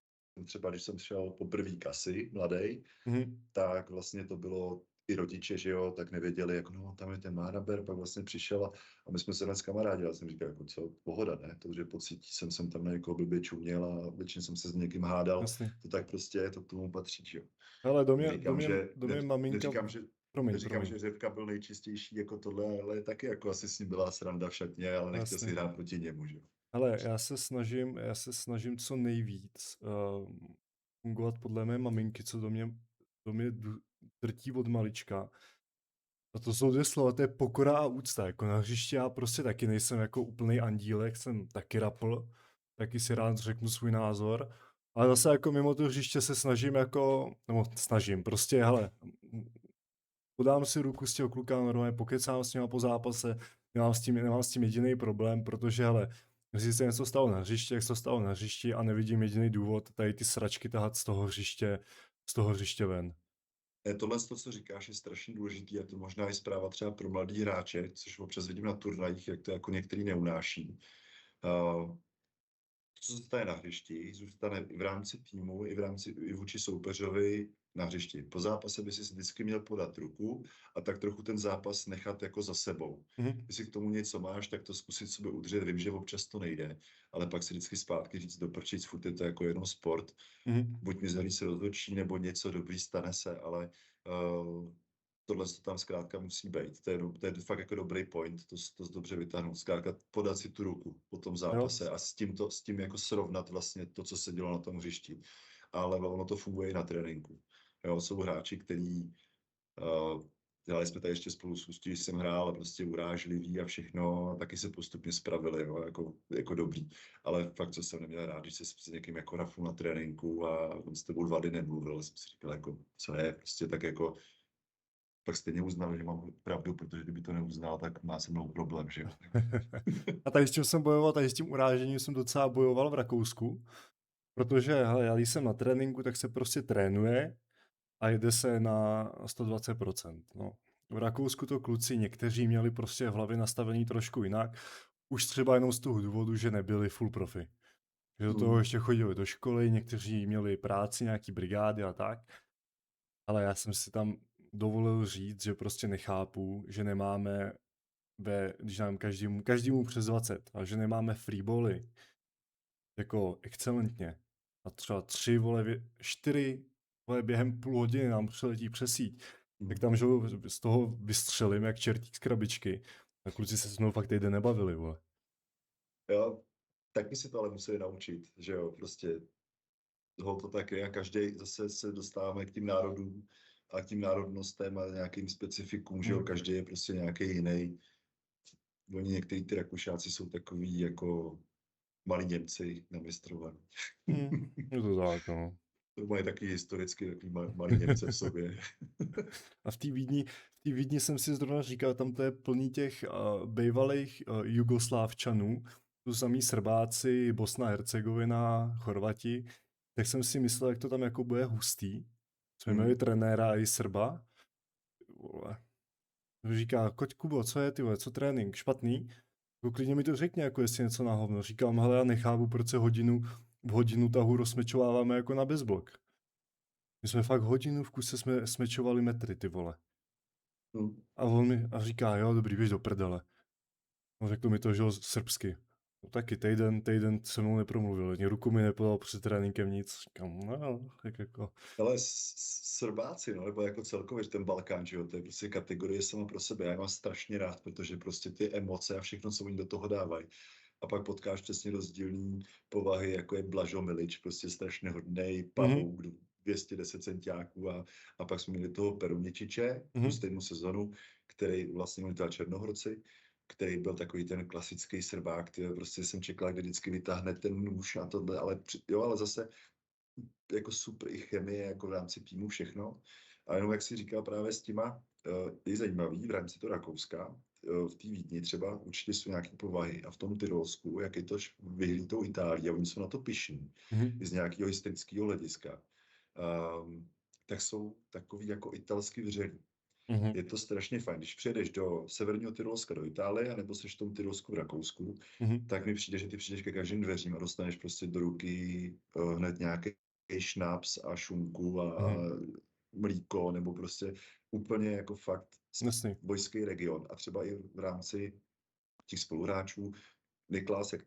třeba, když jsem šel po první kasy, mladý, Mhm. tak vlastně to bylo i rodiče, že jo, tak nevěděli, jako no, tam je ten Máraber, pak vlastně přišel a my jsme se dnes kamarádi, já jsem říkal, jako co, pohoda, ne, to, že pocítí jsem tam na někoho blbě čuměl a většině jsem se s někým hádal, Jasný. to tak prostě, to k tomu patří, že jo. Hele, Neříkám, že, do mě maminka... neříkám, Promiň. že Řepka byl nejčistější jako tohle, ale taky jako asi s ním byla sranda v šatně, ale nechtěl si Jasný. hrát proti němu, že jo. Hele, já se snažím co nejvíc fungovat podle mé maminky, co do mě drtí od malička. A to jsou 2 slova, to je pokora a úcta. Jako na hřišti já prostě taky nejsem jako úplný andílek, jsem taky rapl, taky si rád řeknu svůj názor. Ale zase jako mimo to hřiště se snažím jako, nebo snažím, prostě hele, podám si ruku s těho kluka, normálně pokecám s ním po zápase, nemám s tím jediný problém, protože hele, jestli se něco stalo na hřišti, jak se to stalo na hřišti a nevidím jediný důvod tady ty sračky tahat z toho hřiště ven. Tohle, co říkáš, je strašně důležitý a to možná je zpráva třeba pro mladý hráče, což občas vidím na turnajích, jak to jako některý neunáší. Uh, co se stane na hřišti, zůstane i v rámci týmu, i vůči soupeřovi na hřišti. Po zápase by si vždycky měl podat ruku a tak trochu ten zápas nechat jako za sebou. Mhm. Jestli k tomu něco máš, tak to zkusit sobě udržet. Vím, že občas to nejde, ale pak si vždycky zpátky říct do prčic, furt je to jako jenom sport. Mhm. Buď mi zlý se rozhodčí, nebo něco dobrý stane se, ale tohle to tam zkrátka musí být. To je fakt jako dobrý point, to dobře vytáhnout. Zkrátka podat si tu ruku po tom Jo. zápase a s tím jako srovnat vlastně to, co se dělo na tom hřišti. Ale ono to funguje i na tréninku. Jo, jsou hráči, kteří dělali jsme tady ještě spolu s Ústí, když jsem hrál, a prostě urážlivý a všechno, a taky se postupně spravili, jo, jako dobrý. Ale fakt, co jsem neměl rád, když se s někým jako rafnul na tréninku a on s tebou 2 dny nemluvil, jsem si říkal, jako, co je, prostě tak jako, pak stejně uznal, že mám pravdu, protože kdyby to neuznal, tak má se mnou problém, že jo. A tady s tím jsem bojoval, tady s tím urážením jsem docela bojoval v Rakousku, protože hele, já když jsem na tréninku, tak se prostě trénuje a jede se na 120%. No. V Rakousku to kluci někteří měli prostě v hlavě nastavení trošku jinak, už třeba jenom z toho důvodu, že nebyli full profi. Že do toho ještě chodili do školy, někteří měli práci, nějaký brigády a tak. Ale já jsem si tam dovolil říct, že prostě nechápu, že nemáme když nám každému přes 20 a že nemáme freebally jako excelentně. A třeba 4 během půl hodiny nám přiletí přes síť. Tak tam, že z toho vystřelím jak čertík z krabičky. A kluci se s mnou fakt týden nebavili, vole. Jo, taky si to ale museli naučit, že jo, prostě to tak je a každý zase se dostáváme k tím národům a k tím národnostem a nějakým specifikům, že jo, každý je prostě nějaký jiný. Oni některý ty Rakušáci jsou takový jako malí Němci namistrovaní. Je to tak, no. To mají taky historicky takový malý Němce v sobě. A v té Vídni jsem si zrovna říkal, tam to je plný těch bývalých Jugoslávčanů, tu samý Srbáci, Bosna, Hercegovina, Chorvati, tak jsem si myslel, jak to tam jako bude hustý. Jsme měli trenéra i Srba. Vole. Říká, koť Kubo, co je, ty vole, co trénink, špatný? Jako klidně mi to řekni, jako jestli něco na hovno. Říkám, hele, já nechápu, proč se v hodinu tahu rozsmečováváme jako na bezblok. My jsme fakt hodinu v kuse jsme smečovali metry, ty vole. A on mi říká, jo, dobrý, běž do prdele. On řekl mi to, že srbsky. No, taky týden se mnou nepromluvil, ani ruku mi nepodal před tréninkem nic. Říkám, no, tak jako. Ale Srbáci, no, nebo jako celkově ten Balkán, že jo, to je prostě kategorie sama pro sebe. Já je mám strašně rád, protože prostě ty emoce a všechno, co oni do toho dávají. A pak potkáš přesně rozdílný povahy, jako je Blažo Milič, prostě strašně hodnej pahouk, 210 centiáků a pak jsme měli toho Peruničiče, tu stejnou sezonu, který vlastně měl Černohorci, který byl takový ten klasický Srbák, prostě jsem čekal, kdy vždycky vytáhne ten nůž a tohle, ale zase jako super i chemie, jako v rámci týmu všechno. A jenom jak si říkal právě s těma, je zajímavý v rámci toho Rakouska, v té Vídni třeba určitě jsou nějaké povahy a v tom Tyrolsku, jak je to vyhlí tou Itálii a oni jsou na to pyšní, z nějakého historického hlediska, tak jsou takový jako italsky vřelí. Je to strašně fajn. Když přijedeš do severního Tyrolska do Itálie, nebo jsi v tom Tyrolsku v Rakousku, tak mi přijde, že ty přijdeš ke každým dveřím a dostaneš prostě do ruky hned nějaký šnaps a šunku a mlíko, nebo prostě úplně jako fakt bojský region. A třeba i v rámci těch spoluhráčů, Niklas, jak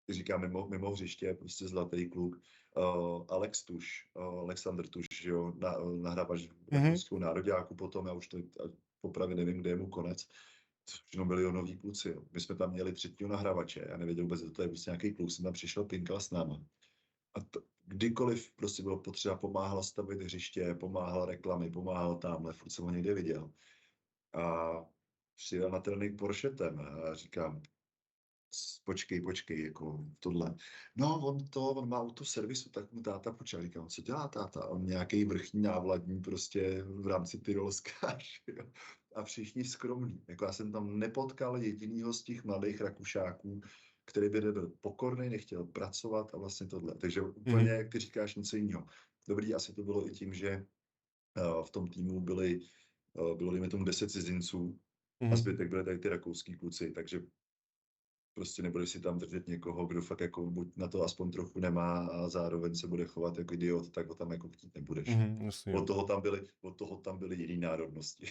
říká mimo hřiště, prostě zlatý kluk, Alexander Tuš, jo, nahrávač rakouskou nároďáku potom, já už to popravě nevím, kde je mu konec, všechno milionoví kluci. Jo. My jsme tam měli třetího nahrávače, já nevěděl vůbec, že to je prostě nějaký kluk, jsem tam přišel, pinkal s náma. A kdykoliv prostě bylo potřeba, pomáhal stavit hřiště, pomáhal reklamy, pomáhal tamhle, furt jsem ho někde viděl. A přijel na trénink Porschetem a říkám, počkej, jako tohle. No, on má autoservisu, tak mu táta počal. Říkám, co dělá táta? On nějaký vrchní návladní prostě v rámci Tyrolska. Jo. A všichni skromní. Jako já jsem tam nepotkal jedinýho z těch mladých Rakušáků, který by byl pokorný, nechtěl pracovat a vlastně tohle. Takže úplně, jak ty říkáš, něco jiného. Dobrý, asi to bylo i tím, že v tom týmu bylo, dejme tomu, 10 cizinců a zbytek byly tady ty rakouský kluci, takže prostě nebudeš si tam držet někoho, kdo fakt jako buď na to aspoň trochu nemá a zároveň se bude chovat jako idiot, tak ho tam jako chtít nebudeš. Jasně, Od toho tam byly jiný národnosti.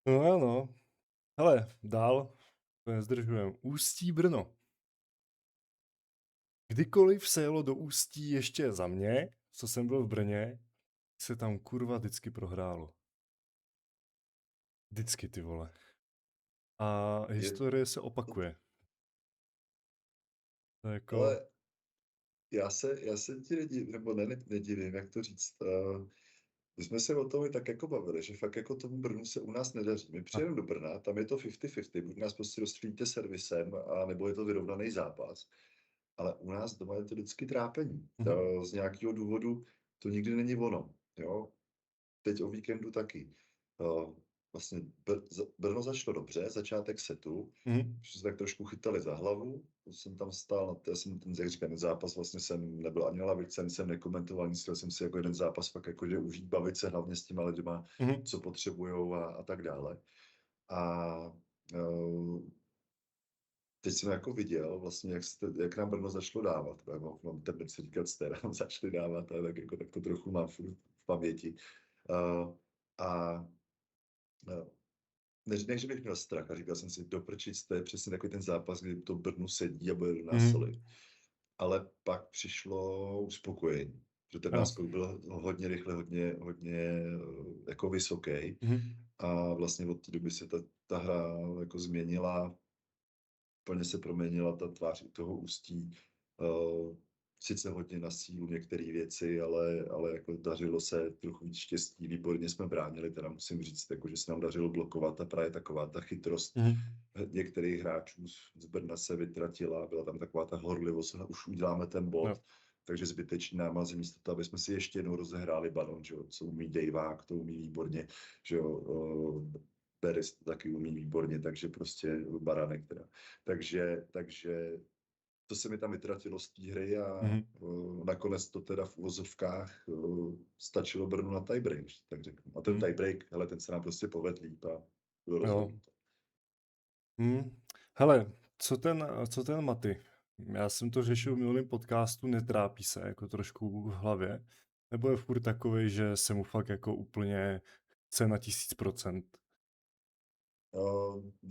No ano. Hele, dál, to nezdržujem. Ústí Brno. Kdykoliv se jelo do Ústí ještě za mě, co jsem byl v Brně, se tam kurva vždycky prohrálo. Vždycky, ty vole. A historie se opakuje. To je jako... Ale já se ti nedivím, nebo nedivím, jak to říct. My jsme se o tom i tak jako bavili, že fakt jako tomu Brnu se u nás nedaří. My přijedeme do Brna, tam je to 50-50, buď nás prostě rozstřílíte servisem, a nebo je to vyrovnaný zápas. Ale u nás doma je to vždycky trápení. Z nějakého důvodu to nikdy není ono. Jo? Teď o víkendu taky. Vlastně Brno začalo dobře, začátek setu, že se tak trošku chytali za hlavu, jsem tam stál, já jsem jak říkám, ten zápas vlastně jsem nebyl ani na lavice, jsem nekomentoval, nic, chtěl jsem si jako jeden zápas fakt jakože užít, bavit se hlavně s těma lidma, co potřebujou a tak dále. A teď jsem jako viděl vlastně, jak nám Brno začalo dávat. Mám tendenci říkat nám začali dávat, ale tak to trochu mám v paměti. Ne, že bych měl strach a říkal jsem si, doprčit, to je přesně takový ten zápas, kdy to Brnu sedí a bude do nás solit. Ale pak přišlo uspokojení, že ten náskok byl hodně rychle, hodně jako vysoký. A vlastně od té doby se ta hra jako změnila, plně se proměnila ta tvář toho Ústí. Sice hodně na sílu některé věci, ale jako dařilo se trochu víc štěstí. Výborně jsme bránili, teda musím říct, jako, že se nám dařilo blokovat a právě taková ta chytrost některých hráčů z Brna se vytratila. Byla tam taková ta horlivost, už uděláme ten bod. No. Takže zbytečný námazí místo toho, aby jsme si ještě jednou rozehráli balon, že jo, co umí Dejvák, to umí výborně, že jo, Beres taky umí výborně, takže prostě Baranek teda. Takže to se mi tam vytratilo z té hry a nakonec to teda v uvozovkách stačilo Brnu na tiebreak, tak řeknu. A ten tiebreak, hele, ten se nám prostě povedl líp a bylo rozhodnuto. Hele, co ten Maty? Já jsem to řešil v minulém podcastu, netrápí se jako trošku v hlavě? Nebo je furt takovej, že se mu fakt jako úplně chce na 1000%?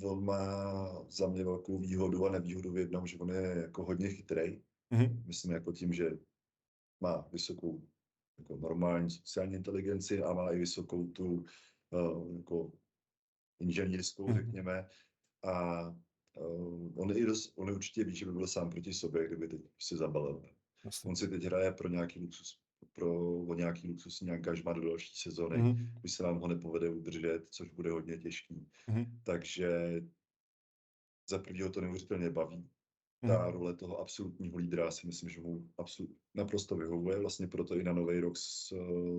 On má za mě velkou výhodu a nevýhodu v jednom, že on je jako hodně chytrý. Myslím jako tím, že má vysokou jako normální sociální inteligenci a má i vysokou tu jako inženýrskou, řekněme. A on určitě ví, že by byl sám proti sobě, kdyby teď si zabalil. On si teď hraje pro nějaký luxusní angažmá do další sezony, když se nám ho nepovede udržet, což bude hodně těžký. Takže za prvního to neuvěřitelně baví. Ta role toho absolutního lídra si myslím, že mu naprosto vyhovuje. Vlastně proto i na Nový rok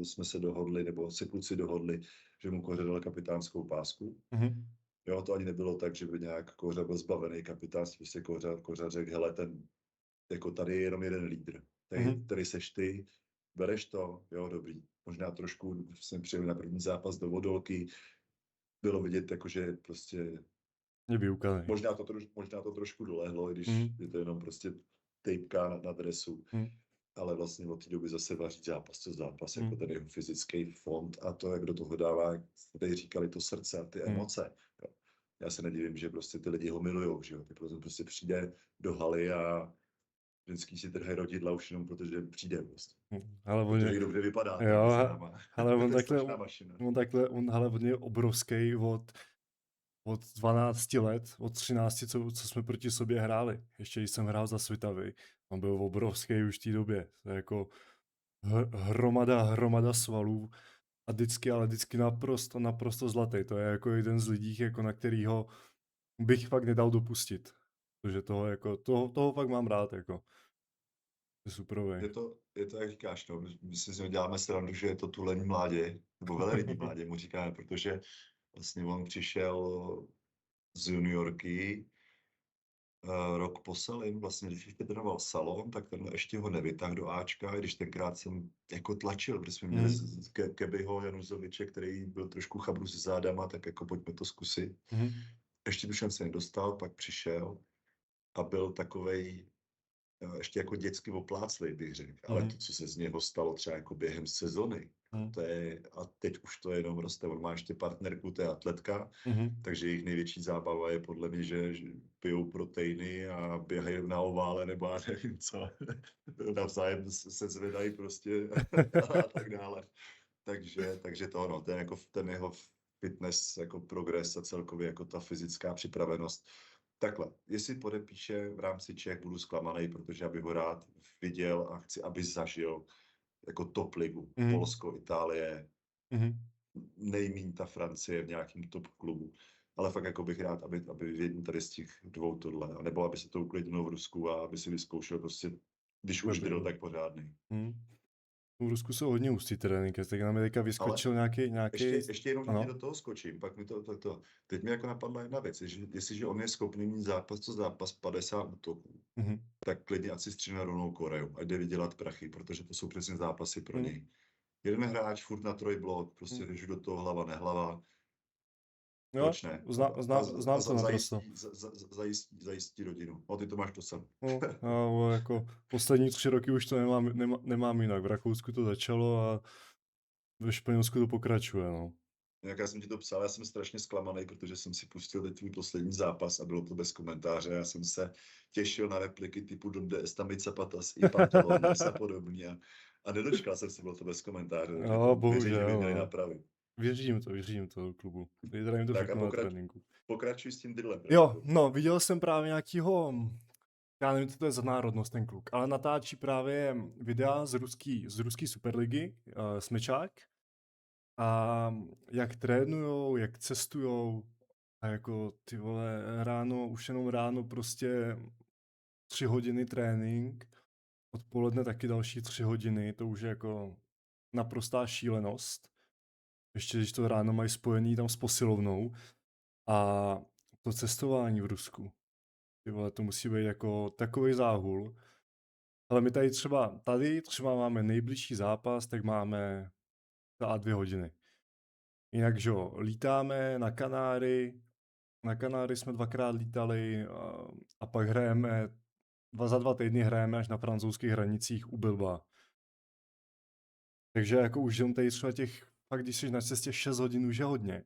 jsme se dohodli, nebo si kluci dohodli, že mu Kořa dal kapitánskou pásku. Jo, to ani nebylo tak, že by nějak Kořa byl zbavený kapitánství, se Kořa řekl, hele, jako tady je jenom jeden lídr. Tady seš ty, bereš to, jo, dobrý. Možná trošku jsem přijel na první zápas do Vodolky, bylo vidět, jakože prostě možná to trošku dolehlo, když je to jenom prostě tejpka na dresu. Ale vlastně od té doby zase vaří zápas co zápas, jako ten jeho fyzický fond a to, jak do toho dává, jak tady říkali, to srdce a ty emoce. Jo. Já se nedivím, že prostě ty lidi ho milujou, že jo. Ty prostě přijde do haly a ženský si trhají rodidla už jenom protože přijde prostě. Ale Protože jí dobře vypadá, jo, mezi náma. ale To je strašná mašina. on je obrovský od 12 let, od 13, co jsme proti sobě hráli. Ještě když jsem hrál za Svitavy, on byl obrovský už v té době. To je jako hromada svalů a vždycky naprosto zlatý. To je jako jeden z lidí, jako na kterýho bych fakt nedal dopustit. Protože toho fakt mám rád, jako. Je superovej. Je to, jak říkáš, no, my si z něho děláme srandu, že je to tuleň mládě, nebo veleryní mládě mu říkáme, protože vlastně on přišel z juniorky, rok po Salim, vlastně když ještě trénoval Salon, tak tenhle ještě ho nevytáhl do Ačka, i když tenkrát jsem jako tlačil, protože jsme měli Kebyho Januzoviče, který byl trošku chabru s zádama, tak jako pojďme to zkusit. Ještě tuším se nedostal, pak přišel a byl takovej ještě jako dětsky opláclej, bych řekl. Ale to, co se z něho stalo třeba jako během sezony, a teď už to jenom roste. On má ještě partnerku, to je atletka, takže jejich největší zábava je podle mě, že pijou proteiny a běhají na ovále, nebo já nevím co. Navzájem se zvedají prostě a tak dále. Takže to ono, ten jeho fitness jako progres a celkově jako ta fyzická připravenost. Takhle, jestli podepíše v rámci Čech, budu zklamaný, protože abych ho rád viděl a chci, aby zažil jako top ligu. Polsko, Itálie, nejmíň ta Francie v nějakým top klubu. Ale fakt jako bych rád, aby v jedním tady z těch dvou tohle, nebo aby se to uklidnilo v Rusku a aby si vyzkoušel prostě, když už drill, tak pořádný. V Rusku jsou hodně hustý tréninky, tak nám teďka vyskočil nějaký... Ještě jenom ti do toho skočím, pak mi to. Teď mi jako napadla jedna věc, jestliže on je schopný mít zápas 50 útoků, tak klidně ať si stříne rovnou Koreu, ať jde vydělat prachy, protože to jsou přesně zápasy pro něj. Jeden hráč furt na trojblok, prostě jdeš do toho hlava, nehlava. Jo, Proč ne? znám to naprosto. Zajistí rodinu. Ty to máš to sam. No, jako poslední 3 roky už to nemám jinak. V Rakousku to začalo a ve Španělsku to pokračuje, no. Jak já jsem ti to psal, já jsem strašně zklamaný, protože jsem si pustil teď tvůj poslední zápas a bylo to bez komentáře. Já jsem se těšil na repliky typu Donde está mi zapatas i pantalones a podobně. A nedočkal jsem se, bylo to bez komentáře. Jo, bohužel. Měli napravit. Věřím to klubu. Tady to všechno na tréninku. Pokračuj s tím drillem. Jo, no, viděl jsem právě nějakýho, já nevím, co to je za národnost ten kluk, ale natáčí právě videa z ruský Superligy, Smečák, a jak trénujou, jak cestujou a jako ty vole už jenom ráno prostě 3 hodiny trénink, odpoledne taky další 3 hodiny, to už je jako naprostá šílenost. Ještě když to ráno mají spojený tam s posilovnou a to cestování v Rusku. Ty vole, to musí být jako takový záhul. Ale my tady třeba máme nejbližší zápas, tak máme za 2 hodiny. Jinak, že jo, lítáme na Kanáry jsme 2krát lítali a pak hrajeme, za 2 týdny hrajeme až na francouzských hranicích u Bilba. Takže jako už jenom tady třeba fakt když jsi na cestě 6 hodin, už je hodně.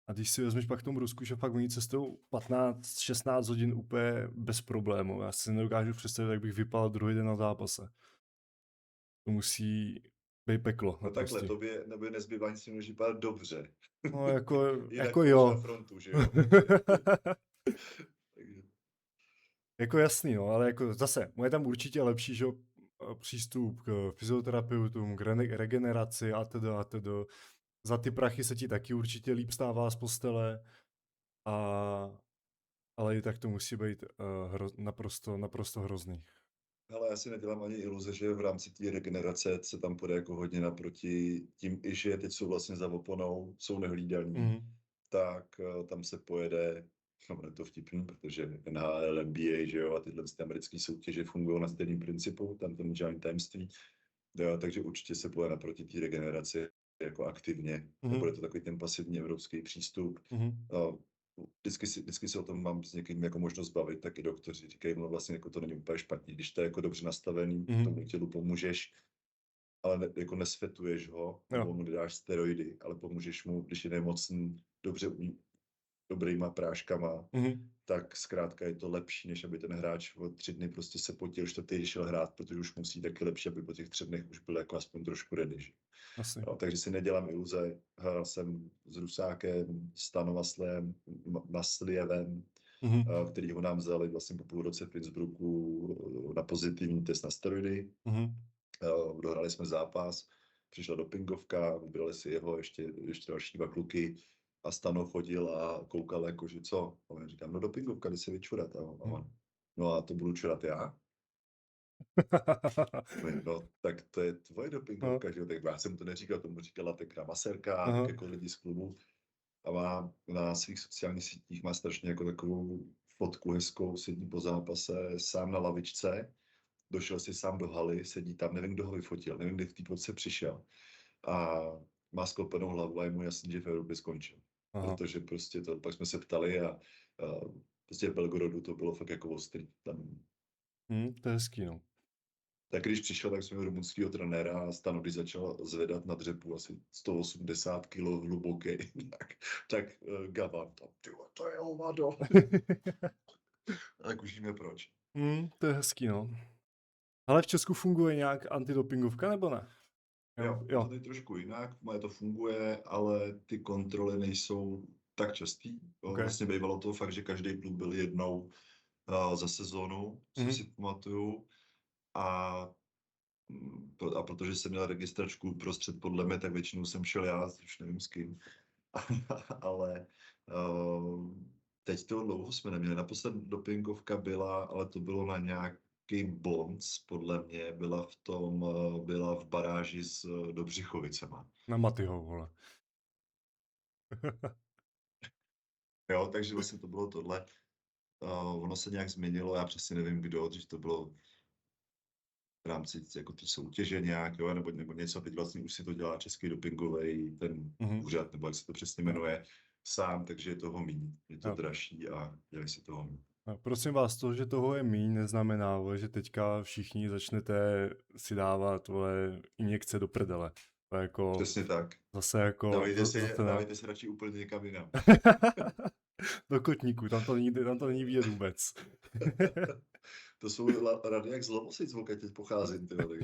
A když si vezmeš pak v tom Rusku, že fakt oni cestují 15-16 hodin úplně bez problémů. Já si nedokážu představit, jak bych vypadal druhý den na zápase. To musí být peklo. No takhle, tobě nezbývá nic jiného, než vypadat dobře. No jako Jinak jo. na frontu, že jo? Jako jasný, no, ale jako zase, je tam určitě lepší, že přístup k fyzioterapeutům, k regeneraci a tedy. Za ty prachy se ti taky určitě líp stává z postele, ale i tak to musí být naprosto hrozný. Ale já si nedělám ani iluze, že v rámci té regenerace se tam půjde jako hodně naproti tím, i že teď jsou vlastně za oponou, jsou nehlídaní, tak tam se pojede, no je to vtipný, protože NHL, NBA, že jo, a tyhle americké soutěže fungují na stejným principu, tam to není žádný tajemství, takže určitě se pojede naproti té regeneraci jako aktivně, nebude to takový ten pasivní evropský přístup. Vždycky se o tom mám s někým jako možnost bavit, tak i doktoři říkají, no vlastně jako to není úplně špatně, když to je jako dobře nastavený, tomu tělu pomůžeš, ale jako nesfetuješ ho, nebo mu nedáš steroidy, ale pomůžeš mu, když je nemocný, dobře dobrýma práškama, Mhm. tak zkrátka je to lepší, než aby ten hráč o 3 dny prostě se potil, čtvrtý šel hrát, protože už musí, tak je lepší, aby po těch 3 dnech už byl jako aspoň trošku ready. Že? Asi. Jo, takže si nedělám iluze. Hrál jsem s Rusákem, Stano Vaslievem, Mhm. který ho nám vzali vlastně po půl roce v Innsbrucku na pozitivní test na steroidy. Mhm. Dohrali jsme zápas, přišla dopingovka, vybrali si jeho, ještě další 2 kluky a Stano chodil a koukal jako, že co? A já říkám, no dopingovka, jdi se vyčurat. A Mhm. on, no a to budu čurat já? No, tak to je tvoje No. dopingovka, že jo? Tak já jsem to neříkal, tomu říkala Tekra Maserka, tak Aha. jako lidi z klubu. A má na svých sociálních sítích má strašně jako takovou fotku hezkou, sedí po zápase sám na lavičce, došel si sám do haly, sedí tam, nevím, kdo ho vyfotil, nevím, kdy v té fotce přišel. A má sklopenou hlavu a je mu jasný, že v Evropě skončil. Aha. Protože prostě to, pak jsme se ptali a prostě v Belgorodu to bylo fakt jako ostrý. Tam, To je hezký, no. tak když přišel, tak jsme měli rumunského trenéra a Stano, když začal zvedat na dřepu asi 180 kg hluboký, tak Gavan tam, tyjo, to je hovado. Tak už víme proč. To je hezký, no. Ale v Česku funguje nějak antidopingovka, nebo ne? Jo, je to Jo. teď trošku jinak, moje to funguje, ale ty kontroly nejsou tak častý. Okay. Vlastně bývalo to fakt, že každý klub byl jednou za sezónu, co si pamatuju. A protože jsem měl registračku prostřed podle mě, tak většinou jsem šel já, už nevím s kým. Ale teď to dlouho jsme neměli. Naposled dopingovka byla, ale to bylo na nějaký bonc, podle mě, byla v baráži s Dobřichovicema. Na Matyho, vole. Jo, takže vlastně to bylo tohle. Ono se nějak změnilo, já přesně nevím kdo, když to bylo v rámci jako té soutěže nějak, jo, nebo něco, teď vlastně už si to dělá Český dopingový ten úřad, nebo jak se to přesně jmenuje, sám, takže je toho míň, je to dražší a dělají si toho míň. Prosím vás, to, že toho je míň, neznamená, vole, že teďka všichni začnete si dávat vole, injekce do prdele. To je jako, Přesně tak. zase jako... Dávejte se radši úplně někam jinam. Do kotníku, tam to není vidět vůbec. To jsou rady jak z Lovosic, odkud teď pocházím, ty vole.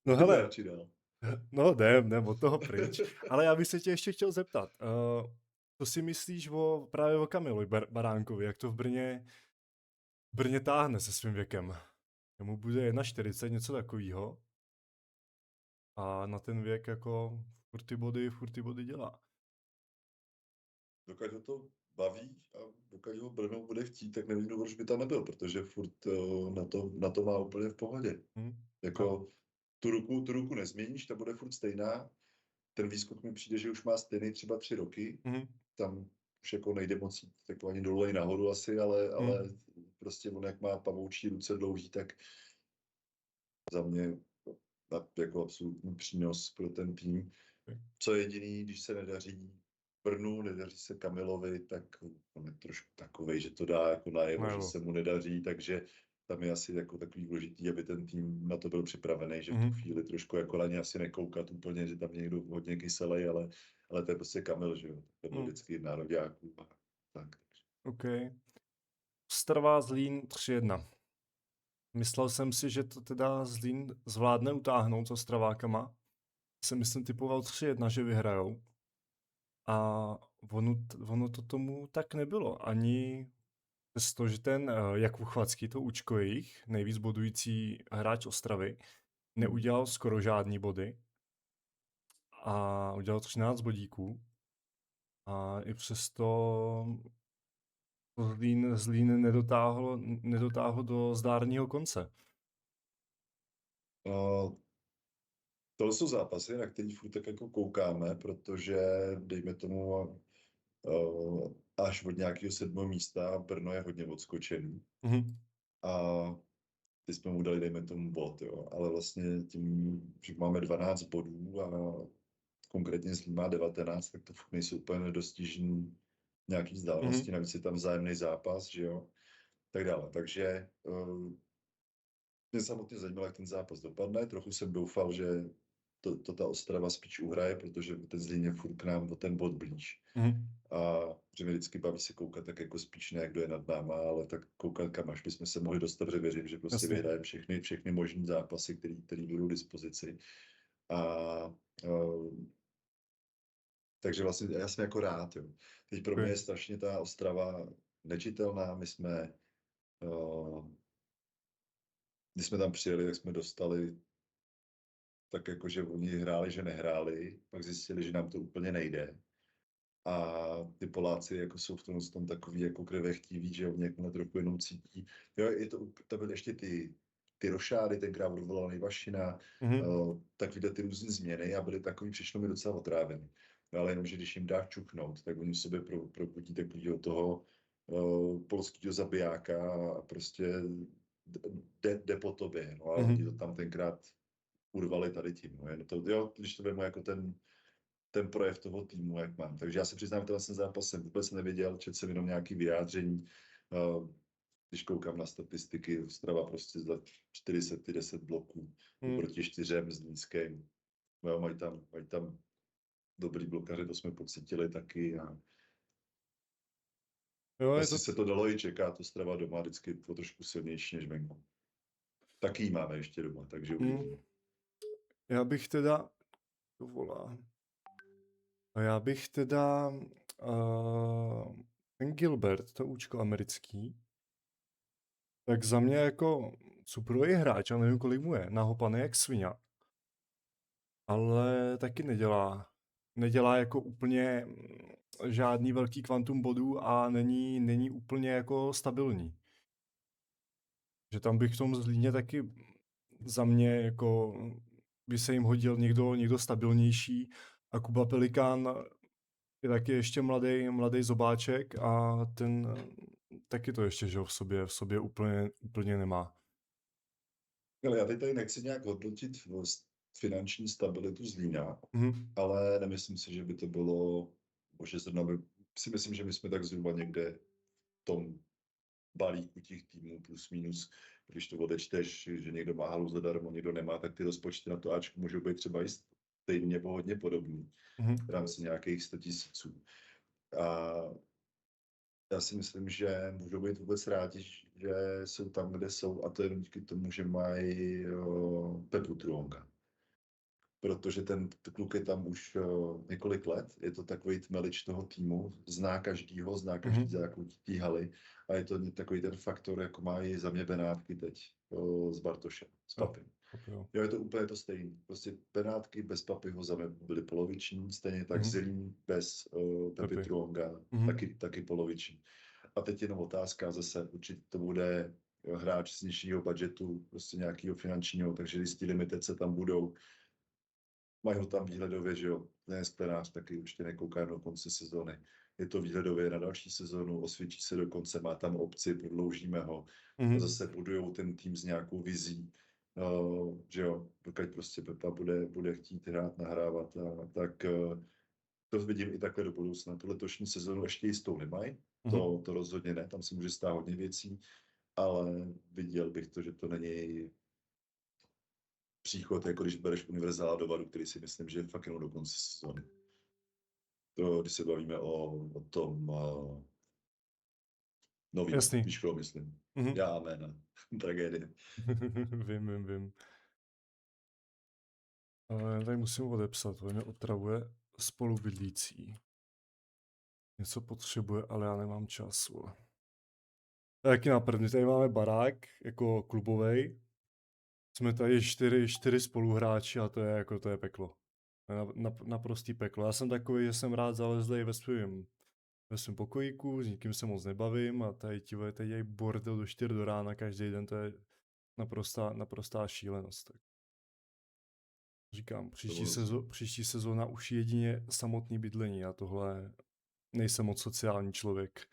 No hele, no jdem od toho pryč. Ale já bych se tě ještě chtěl zeptat. Co si myslíš právě o Kamilovi Baránkovi, jak to v Brně táhne se svým věkem? Jemu bude 41, něco takového. A na ten věk jako furt ty body dělá. Dokud ho to baví a dokud ho Brno bude chtít, tak nevím, proč by tam nebyl, protože furt na to má úplně v pohodě. Jako tu ruku nezměníš, ta bude furt stejná. Ten výskok mi přijde, že už má stejný třeba 3 roky. Tam už jako nejde moc jako ani dolů, ani nahoru asi, ale prostě on jak má pavoučí ruce dlouhý, tak za mě jako absolutní přínos pro ten tým. Co je jediný, když se nedaří Brnu, nedaří se Kamilovi, tak on je trošku takovej, že to dá jako najevo, že se mu nedaří, takže tam je asi jako takový důležitý, aby ten tým na to byl připravený, že v tu chvíli trošku jako na ně asi nekoukat úplně, že tam je někdo hodně kyselej, ale to je prostě Kamil, že jo, to byl vždycky nároďáků a tak. OK. Ostrava Zlín 3-1. Myslel jsem si, že to teda Zlín zvládne utáhnout s Ostravákama. Jsem myslím typoval 3-1, že vyhrajou. A ono to tomu tak nebylo. Ani přesto, že ten Jakub Chvacki, to účko jejich, nejvíc bodující hráč Ostravy, neudělal skoro žádný body. A udělal 13 bodíků. A i přesto Zlín nedotáhl do zdárného konce. To jsou zápasy, na který furt tak jako koukáme, protože dejme tomu až od nějakého 7. místa Brno je hodně odskočený. A ty jsme mu dali, dejme tomu bod, jo. Ale vlastně tím, že máme 12 bodů a konkrétně Zlín má 19, tak to furt nejsou úplně nedostižný nějaký vzdálenosti, navíc je tam vzájemný zápas, že jo, tak dále. Takže mě samotně zajímalo, jak ten zápas dopadne. Trochu jsem doufal, že to ta Ostrava spíš uhraje, protože ten Zlín je furt k nám o ten bod blíž. Mhm. A že mě vždycky baví se koukat tak jako spíš ne, kdo je nad náma, ale tak koukat, kam až bychom se mohli dostat, že věřím, že prostě Jasně. vyhrajeme všechny možné zápasy, které budou k dispozici. A takže vlastně já jsem jako rád. Jo. Teď pro mě je Okay. strašně ta Ostrava nečitelná. Když jsme tam přijeli, tak jsme dostali tak jako, že oni hráli, že nehráli, pak zjistili, že nám to úplně nejde. A ty Poláci jako jsou v tom takový jako krvechtiví, že oni jakmile trochu jenom cítí. Jo, to byly ještě ty rošády, tenkrát odvolal Nejvašina, Mhm. takovýhle ty různé změny a byly takový, přišlo mi docela otrávený. No, ale jenom, že když jim dáš čuknout, tak oni v sobě probudí takovýho toho polského zabijáka a prostě jde po tobě. No a oni to Mhm. tam tenkrát urvali tady tím. No, jen to, jo, když to vemu jako ten projev toho týmu, jak mám. Takže já se přiznám, že ten zápas jsem vůbec nevěděl, četl jsem jenom nějaké vyjádření. Když koukám na statistiky, Strava prostě za 410 bloků Mhm. proti 4 Zlínským. No, mají tam dobrý blokaři, to jsme pocítili taky. A Jo, je asi to... se to dalo i čekat, to Strava doma vždycky bylo trošku silnější než venku. Taky ji máme ještě doma, takže uvidíme. Já bych teda... To volá. A já bych teda... ten Gilbert, to účko americký, tak za mě jako suprový hráč, já nevím, kolik mu je, nahopaný jak svině, ale taky nedělá jako úplně žádný velký kvantum bodů a není úplně jako stabilní. Že tam bych v tom Zlíně taky za mě jako by se jim hodil někdo stabilnější a Kuba Pelikán je taky ještě mladý zobáček a ten taky to ještě, že ho v sobě úplně nemá. Ale já teď tady nechci nějak hodnotit finanční stabilitu Zlína, Mhm. ale nemyslím si, že by to bylo, bože zrovna si myslím, že my jsme tak zhruba někde v tom balíku těch týmů plus minus, když to odečteš, že někdo má halu zadarmo, někdo nemá, tak ty rozpočty na to Ačku můžou být třeba i stejně hodně podobný v Mhm. rámci nějakých 100 000. A já si myslím, že můžou být vůbec rádi, že jsou tam, kde jsou, a to jenom díky tomu, že mají Pepu Truonga. Protože ten kluk je tam už několik let, je to takový tmelič toho týmu, zná každýho, zná každý Mhm. základ té haly a je to takový ten faktor, jako mají za mě Benátky teď s Bartošem, s Jo, Papim. tak jo. Jo, je to úplně to stejné. Prostě Benátky bez Papyho za mě byly poloviční, stejně tak Mhm. Zlín bez Pepy Pepi. Truonga Mhm. taky poloviční. A teď jenom otázka zase, určitě to bude hráč z nižšího budgetu, prostě nějakého finančního, takže jistý limitace tam budou. Mají ho tam výhledově, že jo, ne sklenář, taky určitě nekouká do konce sezóny. Je to výhledově na další sezónu, osvědčí se do konce, má tam opci, prodloužíme ho. A Mhm. zase budujou ten tým s nějakou vizí, že jo, dokud prostě Pepa bude chtít hrát, nahrávat, tak to vidím i takhle do budoucna. Tu letošní sezónu ještě jistou nemají, Mhm. to rozhodně ne, tam se může stát hodně věcí, ale viděl bych to, že to není příchod, jako když bereš univerzála do Vadu, který si myslím, že je fakt jenom do konce sezóny. To, když se bavíme o tom novým, Jasný. víš, koho myslím. Mhm. Já jména. Tragédie. Vím. Ale já tady musím odepsat, to mě otravuje spolubydlící. Něco potřebuje, ale já nemám čas. Vole. Taky na první, tady máme barák, jako klubovej. Jsme tady čtyři spoluhráči a to je peklo. To je naprostý peklo. Já jsem takový, že jsem rád zalezlej ve svém pokojíku, s nikým se moc nebavím a tady ti vole, tady dělají bordel do 4 do rána každý den, to je naprostá šílenost. Tak. Říkám, příští sezóna už jedině samotný bydlení a tohle nejsem moc sociální člověk.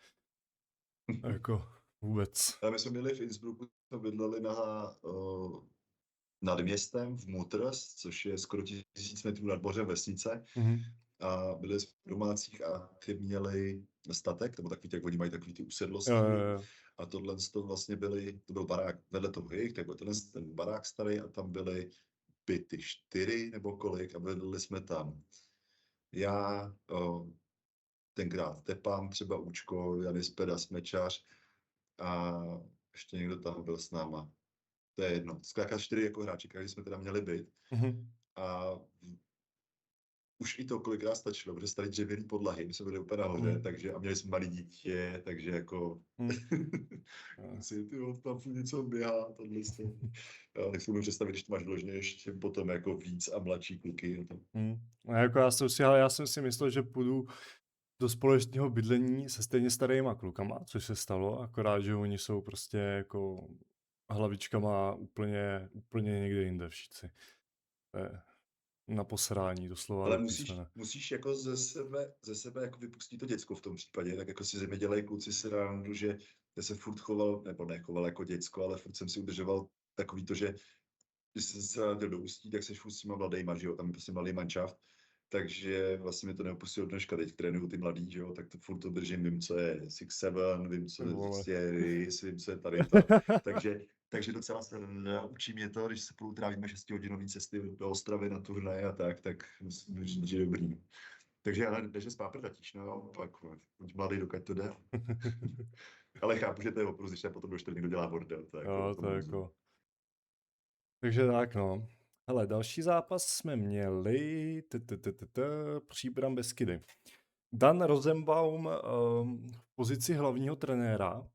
Jako vůbec. A my jsme byli v Innsbrucku, jsme bydleli nad městem v Muters, což je skoro 1000 metrů nad mořem vesnice. Mhm. A byli jsme v domácích a ty měli statek, nebo takový, jak oni mají takový ty Jo, usedlosti. jo, jo. A tohle to vlastně to byl barák vedle toho jejich, tak byl ten barák starý a tam byly byty, 4 nebo kolik a bydleli jsme tam. Já, tenkrát Tepám, třeba Účko, Janis Peda, Smečař a ještě někdo tam byl s náma. To je jedno. Zkrátka 4 jako hráči, každý jsme teda měli být. Mhm. A už i to kolikrát stačilo, protože staly dřevěný podlahy, my jsme byli úplně nahoře, Mhm. takže a měli jsme malý dítě, takže jako Mhm. si ty tam furt něco běhá, tohle to. Já nechci mi představit, když to máš vložně ještě potom jako víc a mladší kluky. No to. A jako já jsem si myslel, že půjdu do společného bydlení se stejně starýma klukama, což se stalo, akorát, že oni jsou prostě jako hlavičkama úplně někde jinde všichni. To je na posrání, doslova Ale do musíš, písmene. musíš jako ze sebe jako vypustit to děcko v tom případě, tak jako si ze mě dělají kluci si ránu, že já se furt choval, nebo nechoval jako děcko, ale furt jsem si udržoval takový to, že když jsem se vrátil do Ústí, tak seš furt s těma mladejma, že jo, tam je prostě mladý manšaft, takže vlastně mi to neopustilo dneška, teď trénuju ty mladý, že jo, tak to furt to držím, vím, co je 6-7, vím, co Ty je vole. prostě RIS, vím, co je tady to, takže docela se naučí mě to, když se spolu trávíme 6hodinový cesty do Ostravy na turné a tak musím říct, že je dobrý. Takže ale jdeš z páprdatíš, no, pak buď mladý, dokud to jde. Ale chápu, že to je oprus, když se potom do 4 někdo dělá bordel, to je jako, Jo, to to je rozumím. jako... Takže tak, no. Hele, další zápas jsme měli, Příbram Beskydy. Dan Rosenbaum v pozici hlavního trenéra.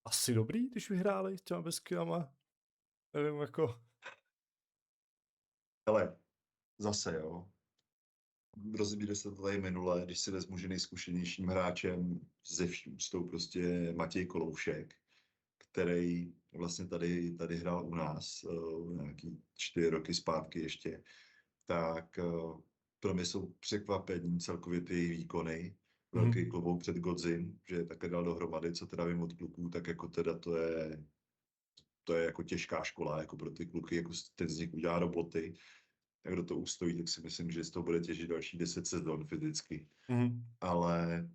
Asi dobrý, když vyhráli s těma Beskydama. Nevím, jako... Ale zase, jo, rozbíde se to tady minule, když si vezmu, že nejzkušenějším hráčem ze vší úctou prostě je Matěj Koloušek, který vlastně tady hrál u nás nějaký 4 roky zpátky ještě, tak pro mě jsou překvapení celkově ty její výkony. Velký Mhm. klobouk před Godzim, že je také dal dohromady, co teda vím od kluků, tak jako teda to je jako těžká škola, jako pro ty kluky, jako ten z nich udělá roboty. Jak kdo to ustojí, tak si myslím, že z toho bude těžit další 10 sezon fyzicky. Mhm. Ale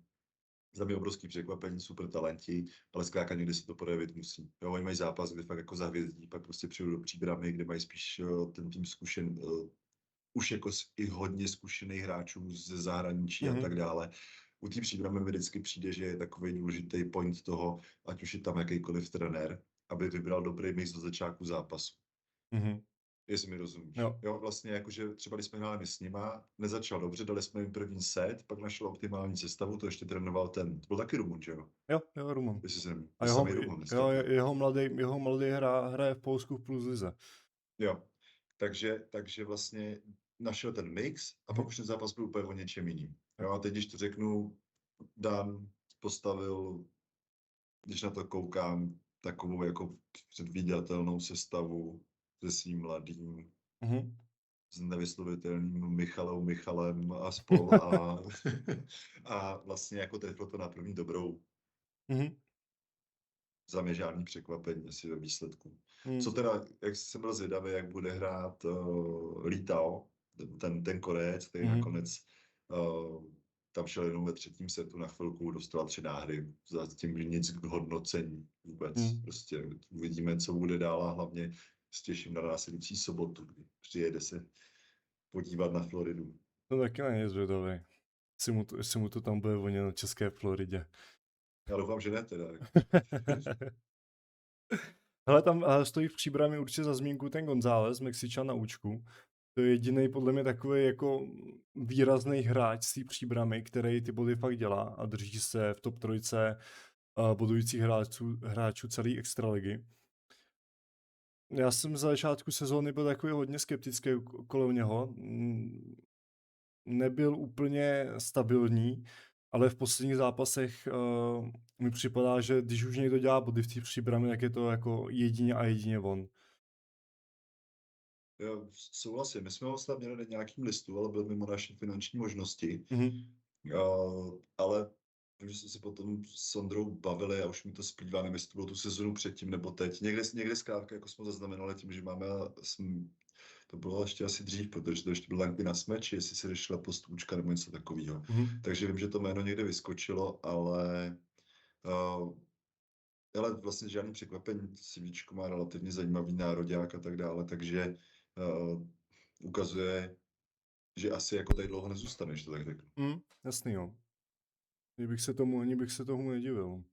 za mě obrovský překvapení, super talenti, ale zkrátka někdy se to projevit musí. Jo, oni mají zápas, kde fakt jako zahvězdí, pak prostě přijdou do Příbramy, kde mají spíš ten tým zkušen, už jako i hodně zkušených hráčů ze zahraničí a tak Mhm. dále. U té Příbramy mi vždycky přijde, že je takový důležitý point toho, ať už je tam jakýkoliv trenér, aby vybral dobrý mix do začátku zápasu. Mhm. Jestli mi rozumíš. Jo. Jo, vlastně jakože třeba když jsme hráli my s nima, nezačal dobře, dali jsme jim první set, pak našel optimální sestavu, to ještě trénoval ten, to byl taky Rumun, že jo? Jo, Rumun. Jestli jsem, A to samý Rumun dneska. jeho mladý hraje v Polsku v Plus lize. Jo, takže vlastně našel ten mix a pak Mhm. už ten zápas byl úplně o něčem jiným. Jo. Jo, a teď, když to řeknu, Dan postavil, když na to koukám, takovou jako předvídatelnou sestavu se svým mladým, Mhm. s nevyslovitelným Michalem a spol a vlastně jako trefil to na první dobrou. Mhm. Za mě žádný překvapení asi ve výsledku. Co Mhm. teda, jak jsem byl zvědavý, jak bude hrát Li Tao, ten Korejec, který Mhm. nakonec tam šel jenom ve 3. setu na chvilku, dostal 3 náhry, zatím nic k hodnocení vůbec. Mhm. Prostě uvidíme, co bude dál a hlavně se těším na následující sobotu, kdy přijede se podívat na Floridu. To taky není zvědavý. Jestli mu to tam bude vonět na České Floridě. Já doufám, že ne teda. Hele, tam stojí v Příbrami určitě za zmínku ten González, Mexičan na účku. To je jediný podle mě takový jako výrazný hráč z té Příbramy, který ty body fakt dělá a drží se v top 3 bodujících hráčů celé extraligy. Já jsem za začátku sezóny byl takový hodně skeptický kolem něho. Nebyl úplně stabilní, ale v posledních zápasech mi připadá, že když už někdo dělá body v té Příbrami, tak je to jako jedině on. Já souhlasím, my jsme ho snad měli na nějakým listu, ale byl mimo naše finanční možnosti. Mhm. Ale vím, že jsme se potom s Ondrou bavili a už mi to splývá, nevím, jestli to bylo tu sezonu předtím nebo teď. Někde zkrátka, jako jsme zaznamenali tím, že máme, to bylo ještě asi dřív, protože to ještě bylo na Smeč, jestli se řešila postůčka nebo něco takového. Mhm. Takže vím, že to jméno někde vyskočilo, ale ale vlastně žádný překvapení, CVčko má relativně zajímavý nároďák a tak dále, takže ukazuje, že asi jako tady dlouho nezůstane, že to tak řeknu. Jasný, jo. Ani bych se tomu nedivil.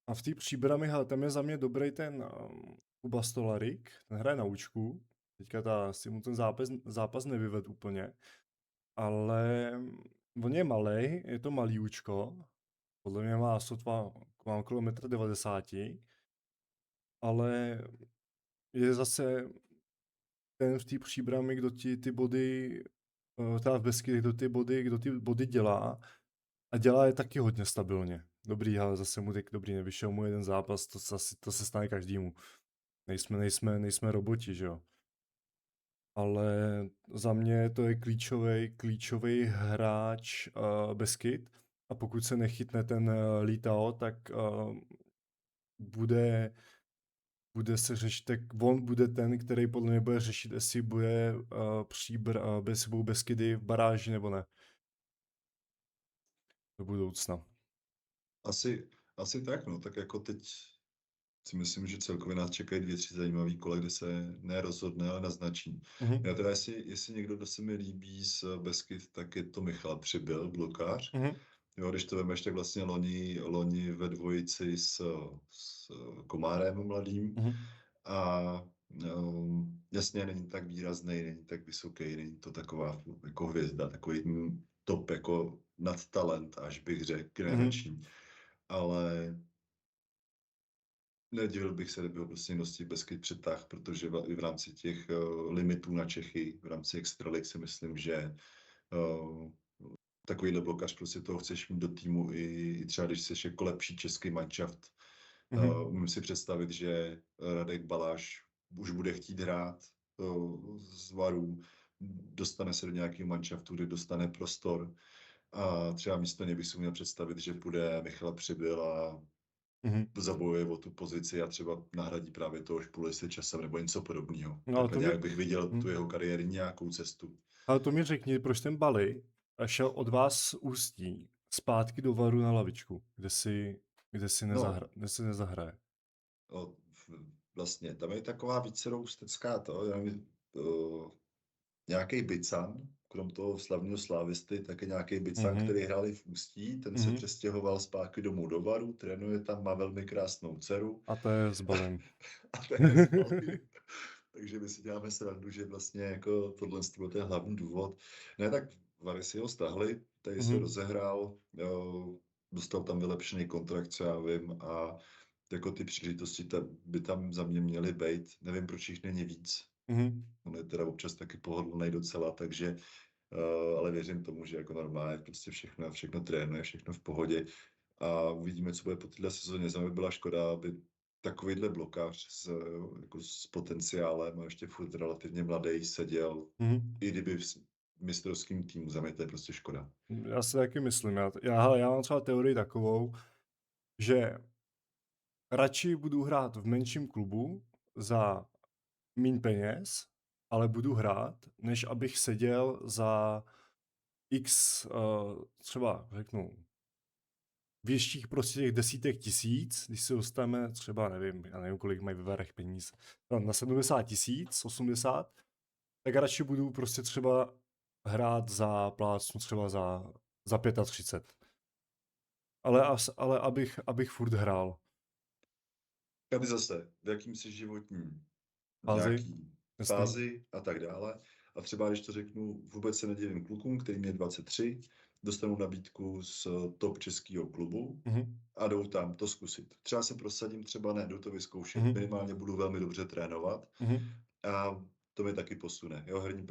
A v té Příbrami, hele, tam je za mě dobrý ten Kuba Stolarik, ten hraje na účku. Teďka si mu ten zápas nevyvedl úplně, ale on je malej, je to malý účko, podle mě má sotva, má okolo 1,90 m, ale je zase ten v té Příbrami, kdo ti ty body, teda v Beskydech, kdo ty body dělá a dělá je taky hodně stabilně. Dobrý, ale zase mu teď dobrý nevyšel mu jeden zápas, to se stane každému. Nejsme roboti, že jo. Ale za mě to je klíčový hráč Beskyd a pokud se nechytne ten Litao, tak bude se řešit, tak on bude ten, který podle mě bude řešit, jestli bude budou Beskydy v baráži nebo ne. Do budoucna. Asi tak, no, tak jako teď si myslím, že celkově nás čekají 2-3 zajímavý kola, kde se nerozhodne, ale naznačí. Já teda, jestli někdo, kdo se mi líbí z Beskyd, tak je to Michal Přibyl, blokář. Jo, když to vemeš, tak vlastně loni ve dvojici s Komárem mladým. A jasně, není tak výrazný, není tak vysoký, není to taková jako hvězda, takový top jako nadtalent, až bych řekl, generační. Ale nedivil bych se, kdyby ho prostě nosí Beskyd přetáh, protože i v rámci těch limitů na Čechy, v rámci extraligy si myslím, že takovýhle blokař prostě toho chceš mít do týmu i třeba, když jsi jako lepší český manšaft. Umím si představit, že Radek Baláš už bude chtít hrát z Varů, dostane se do nějakého manšaftu, kde dostane prostor a třeba místo něj bych si měl představit, že půjde Michal Přibyl a zabojuje o tu pozici a třeba nahradí právě toho Špulise časem nebo něco podobného. No, takhle nějak bych viděl tu jeho kariérní nějakou cestu. Ale to mi řekni, proč ten Bali šel od vás z Ústí zpátky do Varu na lavičku, kde si nezahraje. No, vlastně, tam je taková více ústecká nějaký Bican, krom toho slavného slávisty, tak je nějaký Bican, který hrál v Ústí, ten se přestěhoval zpátky domů do Varu, trénuje tam, má velmi krásnou dceru. A to je s Balem. Takže my si děláme srandu, že vlastně jako tohle byl ten hlavní důvod. Ne, tak Vary si ho stáhli, tady se rozehrál, dostal tam vylepšený kontrakt, co já vím, a jako ty příležitosti by tam za mě měly být. Nevím, proč jich není víc. On je teda občas taky pohodlný docela, takže ale věřím tomu, že jako normálně prostě všechno trénuje, všechno v pohodě a uvidíme, co bude po této sezóně. Za mě byla škoda, aby takovýhle blokář s potenciálem a ještě furt relativně mladý seděl, i kdyby v mistrovském týmu. Za mě to je prostě škoda. Já si taky myslím. Já mám třeba teorii takovou, že radši budu hrát v menším klubu za míň peněz, ale budu hrát, než abych seděl za x, třeba řeknu, větších prostě těch desítek tisíc, když se dostaneme třeba, já nevím, kolik mají ve Varech peníz, na 70 000, 80, tak radši budu prostě třeba hrát za plácnu třeba za 35. Ale abych furt hrál. Aby zase, v jakým si životní Fázi? fázi a tak dále. A třeba, když to řeknu, vůbec se nedivím klukům, který mě 23, dostanou nabídku z top českého klubu a jdou tam to zkusit. Třeba se prosadím, třeba ne, jdu to vyzkoušet. Minimálně budu velmi dobře trénovat a to mě taky posune. Jo, herní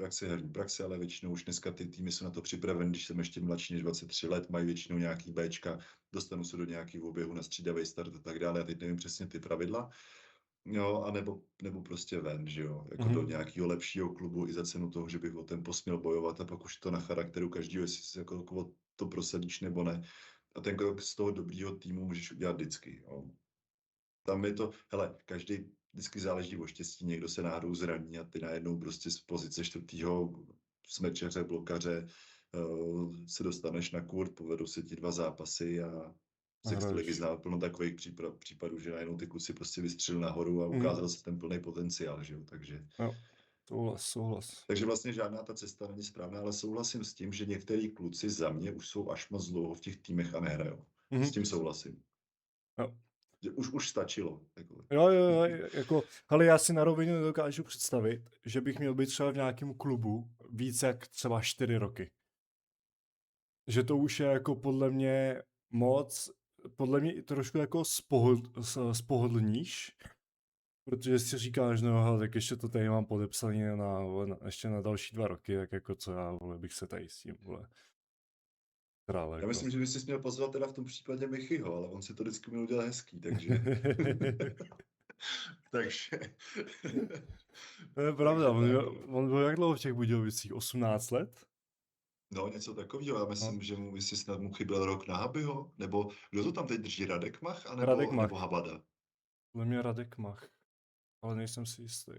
praxe, ale většinou už dneska ty týmy jsou na to připravené, když jsem ještě mladší než 23 let, mají většinou nějaký Bčka, dostanu se do nějakého oběhu na střídavý start a tak dále. Já teď nevím přesně ty pravidla. Jo, a nebo prostě ven, že jo, jako do nějakého lepšího klubu i za cenu toho, že bych o ten posměl bojovat a pak už to na charakteru každého, jestli si jako to prosadíš nebo ne. A ten krok z toho dobrýho týmu můžeš udělat vždycky, jo. Tam je to, hele, každý vždycky záleží o štěstí, někdo se náhodou zraní a ty najednou prostě z pozice čtvrtýho smečeře, blokaře se dostaneš na kurt, povedou se ti 2 zápasy a z extraligy hraješ. znám plno takových případů, že najednou ty kluci prostě vystřelili nahoru a Mhm. ukázal se ten plný potenciál, že jo, takže. Jo, souhlas. Takže vlastně žádná ta cesta není správná, ale souhlasím s tím, že některý kluci za mě už jsou až moc dlouho v těch týmech a nehrajou. S Mhm. tím souhlasím. Jo. Že už stačilo. Jako. Jo, jako, ale já si na rovinu nedokážu představit, že bych měl být třeba v nějakém klubu víc jak třeba 4 roky. Že to už je jako podle mě moc, podle mě i trošku jako spohodlníš, protože si říkáš, no hele, tak ještě to tady mám podepsané ještě na další 2 roky, tak jako co já, vole, bych se tady s tím, vole, hrál, Já jako. myslím, že bys si měl pozvat teda v tom případě Michyho, ale on si to vždycky měl udělat hezký, takže. takže. To je pravda, takže on byl jak dlouho v těch Budějovicích? 18 let? No, něco takového. Já No. myslím, že mu, jestli snad mu chyběl rok na Habyho, nebo kdo to tam teď drží, Radek Mach, Radek anebo, Mach. nebo Habada? Podle mě Radek Mach, ale nejsem si jistý.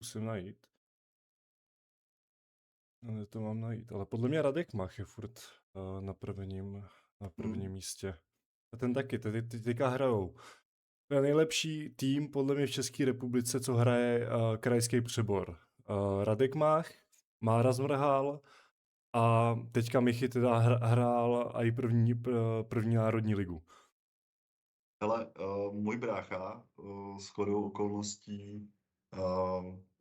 Musím najít. No, to mám najít, ale podle mě Radek Mach je furt na prvním místě. A ten taky, teďka hrajou. To je nejlepší tým podle mě v České republice, co hraje krajský přebor. Radek Mach, Mára Zmrhal a teďka Michy teda hrál i první národní ligu. Hele, můj brácha shodou okolností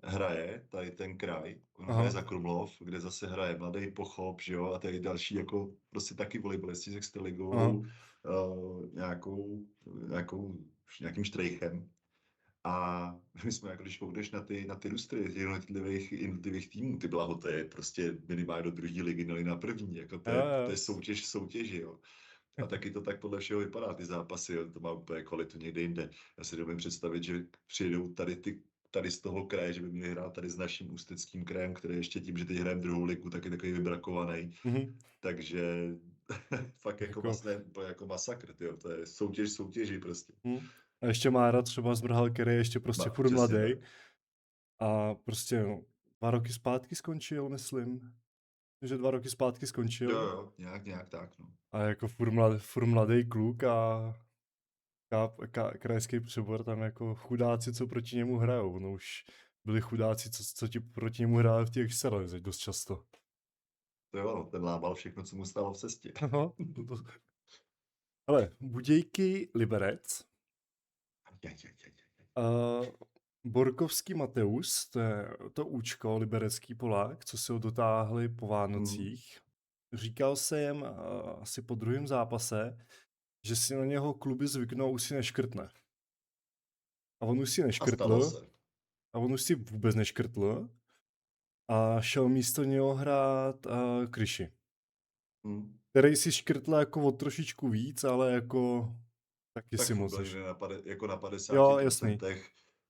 hraje tady ten kraj. On hraje za Krumlov, kde zase hraje Mladý Pochop, že jo, a tady další jako prostě taky volejbalisti s extraligou, nějakým štrejchem. A my jsme, jako když pojdeš na ty lustry jednotlivých týmů, ty blaho, to je prostě minimálně do druhé ligy, nebo na první, jako to je soutěž, jo. A taky to tak podle všeho vypadá, ty zápasy, jo, to má úplně kvalitu někde jinde. Já si dovedím představit, že přijedou tady z toho kraje, že by měli hrát tady s naším ústeckým krajem, který ještě tím, že teď hrajeme druhou ligu, tak je takový vybrakovaný. Takže fakt jako vlastně jako masakr, tyjo. To je soutěži prostě. A ještě Mára třeba Zmrhal, který je ještě prostě furt mladý. A prostě 2 roky zpátky skončil, myslím. Že 2 roky zpátky skončil. Jo, nějak tak, no. A jako furt mladý kluk a krajský přebor tam jako chudáci, co proti němu hrajou. No už byli chudáci, co ti proti němu hráli v těch extralize dost často. To jo, ten lámal všechno, co mu stálo v cestě. Ale Budějky Liberec. Borkovský Mateus, to je to účko, liberecký Polák, co si ho dotáhli po Vánocích. Říkal jsem asi po druhém zápase, že si na něho kluby zvyknou a už si neškrtne. A on už si neškrtl. A on už si vůbec neškrtl. A šel místo něho hrát Kryši. Který si škrtl jako o trošičku víc, ale jako taky tak si moc. Jako na 50%. Jo, jasný.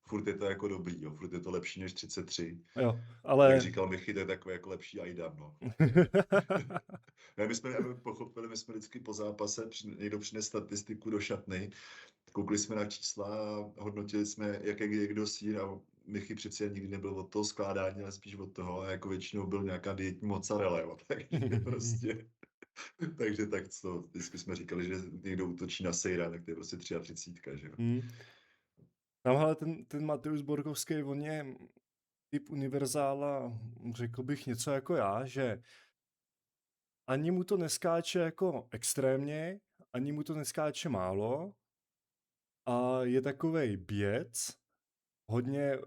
Furt je to jako dobrý, jo. Furt je to lepší než 33. Jo, ale... Jak říkal Michy, to je takový jako lepší Aidan, no. Aby pochopili, my jsme vždycky po zápase, někdo přines statistiku do šatny, koukli jsme na čísla, hodnotili jsme, jak je kdo sír a Michy přeci nikdy nebyl od toho skládání, ale spíš od toho, a jako většinou byl nějaká dietní mozzarella, jo. Takže prostě... Takže tak co, vždycky jsme říkali, že někdo útočí na Sejra, tak to je prostě 33, že jo. Tamhle ten Mateus Borkovský, on je typ univerzála, řekl bych něco jako já, že ani mu to neskáče jako extrémně, ani mu to neskáče málo a je takovej běc,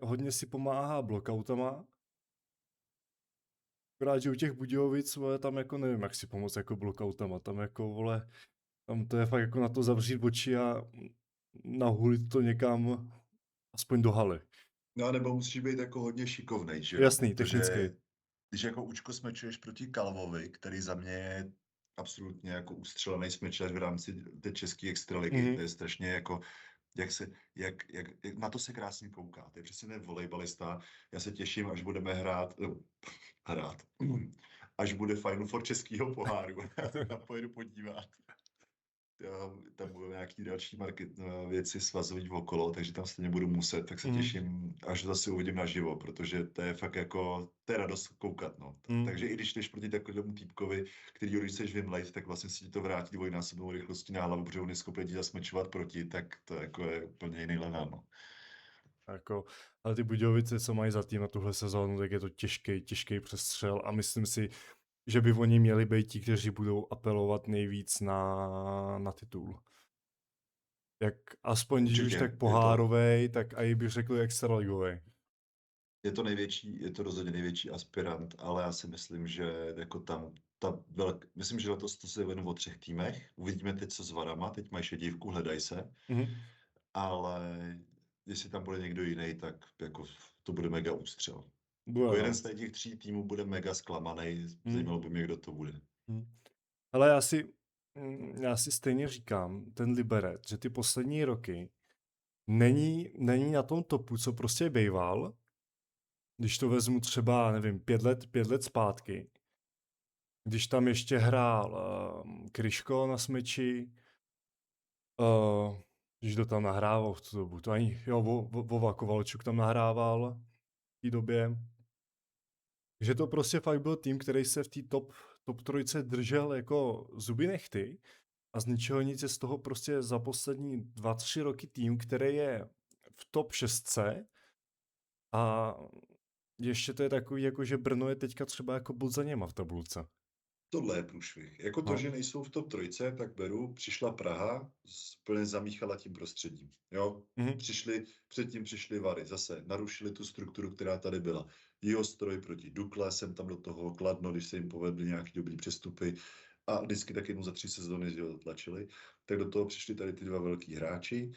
hodně si pomáhá blockoutama. Akorát, že u těch Budějovic, vole, tam jako nevím, jak si pomoct jako blockoutama, tam jako, vole, tam to je fakt jako na to zavřít oči a nahulit to někam aspoň do haly. No, nebo musíš být jako hodně šikovnej, že jo? Jasný, technicky. Když jako účko smečuješ proti Kalvovi, který za mě je absolutně jako ustřelený smečař v rámci té české extraligy, to je strašně jako, jak na to se krásně kouká. To je přesně ten volejbalista. Já se těším, až budeme hrát, až bude Final Four českého poháru. Já to tam pojedu podívat. tam budou nějaký další věci svazový okolo, takže tam stejně budu muset, tak se Mhm. těším, až zase uvidím naživo, protože to je fakt jako, to je radost koukat, no. Takže Mhm. i když jdeš proti takovému týpkovi, který když chceš vymlejt, tak vlastně si ti to vrátí dvojnásobnou rychlostí na hlavu, protože on je schopen ti zasmečovat proti, tak to jako je úplně jiný level, no. Jako, ale ty Budějovice, co mají za tým na tuhle sezónu, tak je to těžký přestřel a myslím si, že by oni měli být ti, kteří budou apelovat nejvíc na titul. Jak aspoň, když už tak Určitě, pohárovej, tak i bych řekl extraligovej. je to rozhodně největší aspirant, ale já si myslím, že jako tam myslím, že letos to se jenom o 3 týmech. Uvidíme teď, co s Varama, teď mají šedívku, hledají se, Mhm. ale jestli tam bude někdo jiný, tak jako to bude mega ústřel. Bude, Jako jeden no. z těch 3 týmů bude mega zklamaný, Mhm. zajímalo by mě, kdo to bude. Mhm. Ale já si stejně říkám, ten Liberec, že ty poslední roky není na tom topu, co prostě bejval, když to vezmu třeba, nevím, 5 let zpátky, když tam ještě hrál Kryško na smyči, když to tam nahrával v tu dobu, to ani, jo, Vova Kovalčuk tam nahrával v té době, že to prostě fakt byl tým, který se v té top trojce držel jako zuby nehty a z ničeho nic je z toho prostě za poslední 2-3 roky tým, který je v top 6 a ještě to je takový, jako že Brno je teďka třeba jako bod za něma v tabulce. Tohle je průšvih. Jako to, No. že nejsou v top trojce, tak beru, přišla Praha, plně zamíchala tím prostředím. Jo? Mhm. Předtím přišly Vary, zase narušili tu strukturu, která tady byla. Jihostroj proti Dukle, jsem tam do toho Kladno, když se jim povedly nějaký dobrý přestupy a vždycky tak jednou za 3 sezóny tlačili, tak do toho přišli tady ty 2 velký hráči,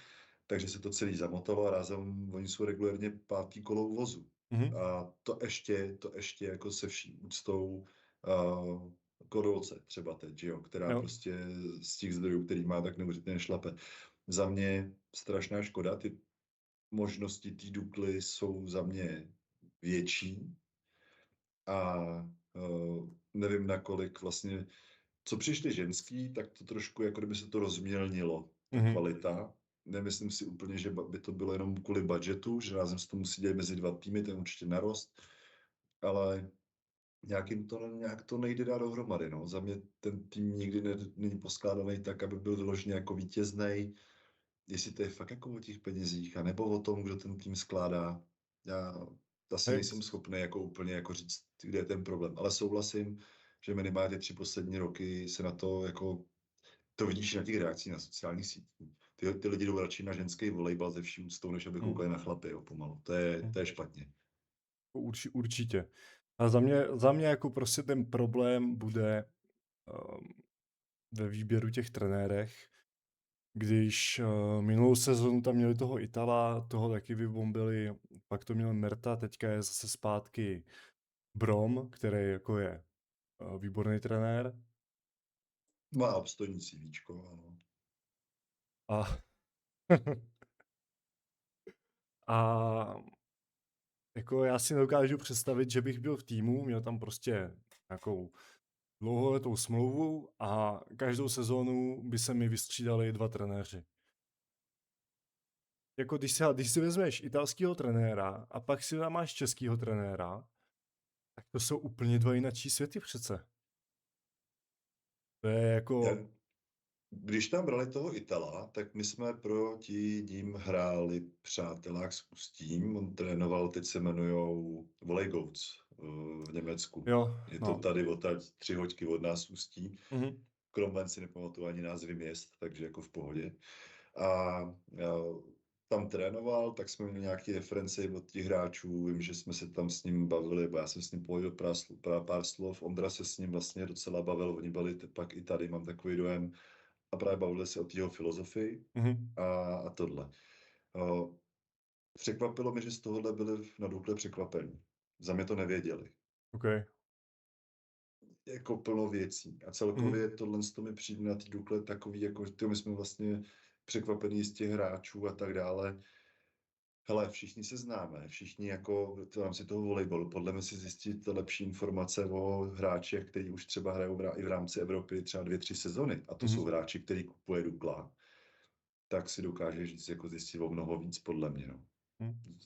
takže se to celý zamotalo a rázem oni jsou regulérně 5. kolo vozu. Mhm. A to ještě jako se vší úctou Korolce třeba teď, že jo, která Jo. prostě z těch zdrojů, který má, tak neuvěřitelně šlape. Za mě strašná škoda, ty možnosti té Dukly jsou za mě větší a nevím, nakolik vlastně, co přišli ženský, tak to trošku, jako kdyby se to rozmělnilo, ta Mhm. kvalita. Nemyslím si úplně, že by to bylo jenom kvůli budgetu, že rázem se to musí dělat mezi 2 týmy, ten určitě narost, ale nějak to nejde dát dohromady, no. Za mě ten tým nikdy není poskládaný tak, aby byl vyloženě jako vítěznej. Jestli to je fakt jako o těch penězích, anebo o tom, kdo ten tým skládá. Já asi Hej. nejsem schopný jako úplně jako říct, kde je ten problém, ale souhlasím, že minimálně 3 poslední roky se na to jako, to vidíš na těch reakcích na sociálních sítích. Ty lidi jdou radši na ženský volejbal ze vší úctou, než aby koukali Mhm. na chlapy, jo, pomalu. Mhm. To je špatně. Určitě. A za mě jako prostě ten problém bude um, ve výběru těch trenérech, když minulou sezonu tam měli toho Itala, toho taky vybombili, pak to měl Merta, teďka je zase zpátky Brom, který jako je výborný trenér. Má obstojní CVčko, ano. A, a jako já si nedokážu představit, že bych byl v týmu, měl tam prostě nějakou dlouholetou smlouvu a každou sezónu by se mi vystřídali 2 trenéři. Jako když si vezmeš italského trenéra a pak si tam máš českého trenéra, tak to jsou úplně 2 jinačí světy přece. To je jako, Já, Když tam brali toho Itala, tak my jsme proti ním hráli přátelák s Ústím. On trénoval, teď se jmenujou Volley Goats v Německu. jo, Je to no. tady odtaď 3 hoďky od nás Ústí. Mhm. Kromben si nepamatuju ani názvy měst, takže jako v pohodě. A tam trénoval, tak jsme měli nějaké reference od těch hráčů. Vím, že jsme se tam s ním bavili, bo já jsem s ním pohodil pár slov. Ondra se s ním vlastně docela bavil, oni byli pak i tady, mám takový dojem. A právě bavili se o té jeho filozofii Mhm. a tohle. O, Překvapilo mě, že z tohohle byli na Dukle překvapení. Za mě to nevěděli. OK. Jako plno věcí. A Mhm. celkově tohle to mi přijde na té Dukle takový, jako my jsme vlastně překvapení z těch hráčů a tak dále. hele, všichni se známe, všichni jako v rámci toho volejbalu, podle mě si zjistit lepší informace o hráčích, kteří už třeba hrajou i v rámci Evropy třeba 2-3 sezony, a to jsou Mhm. hráči, který kupuje Dukla, tak si dokáže říct, jako zjistit o mnoho víc, podle mě, no. Mhm.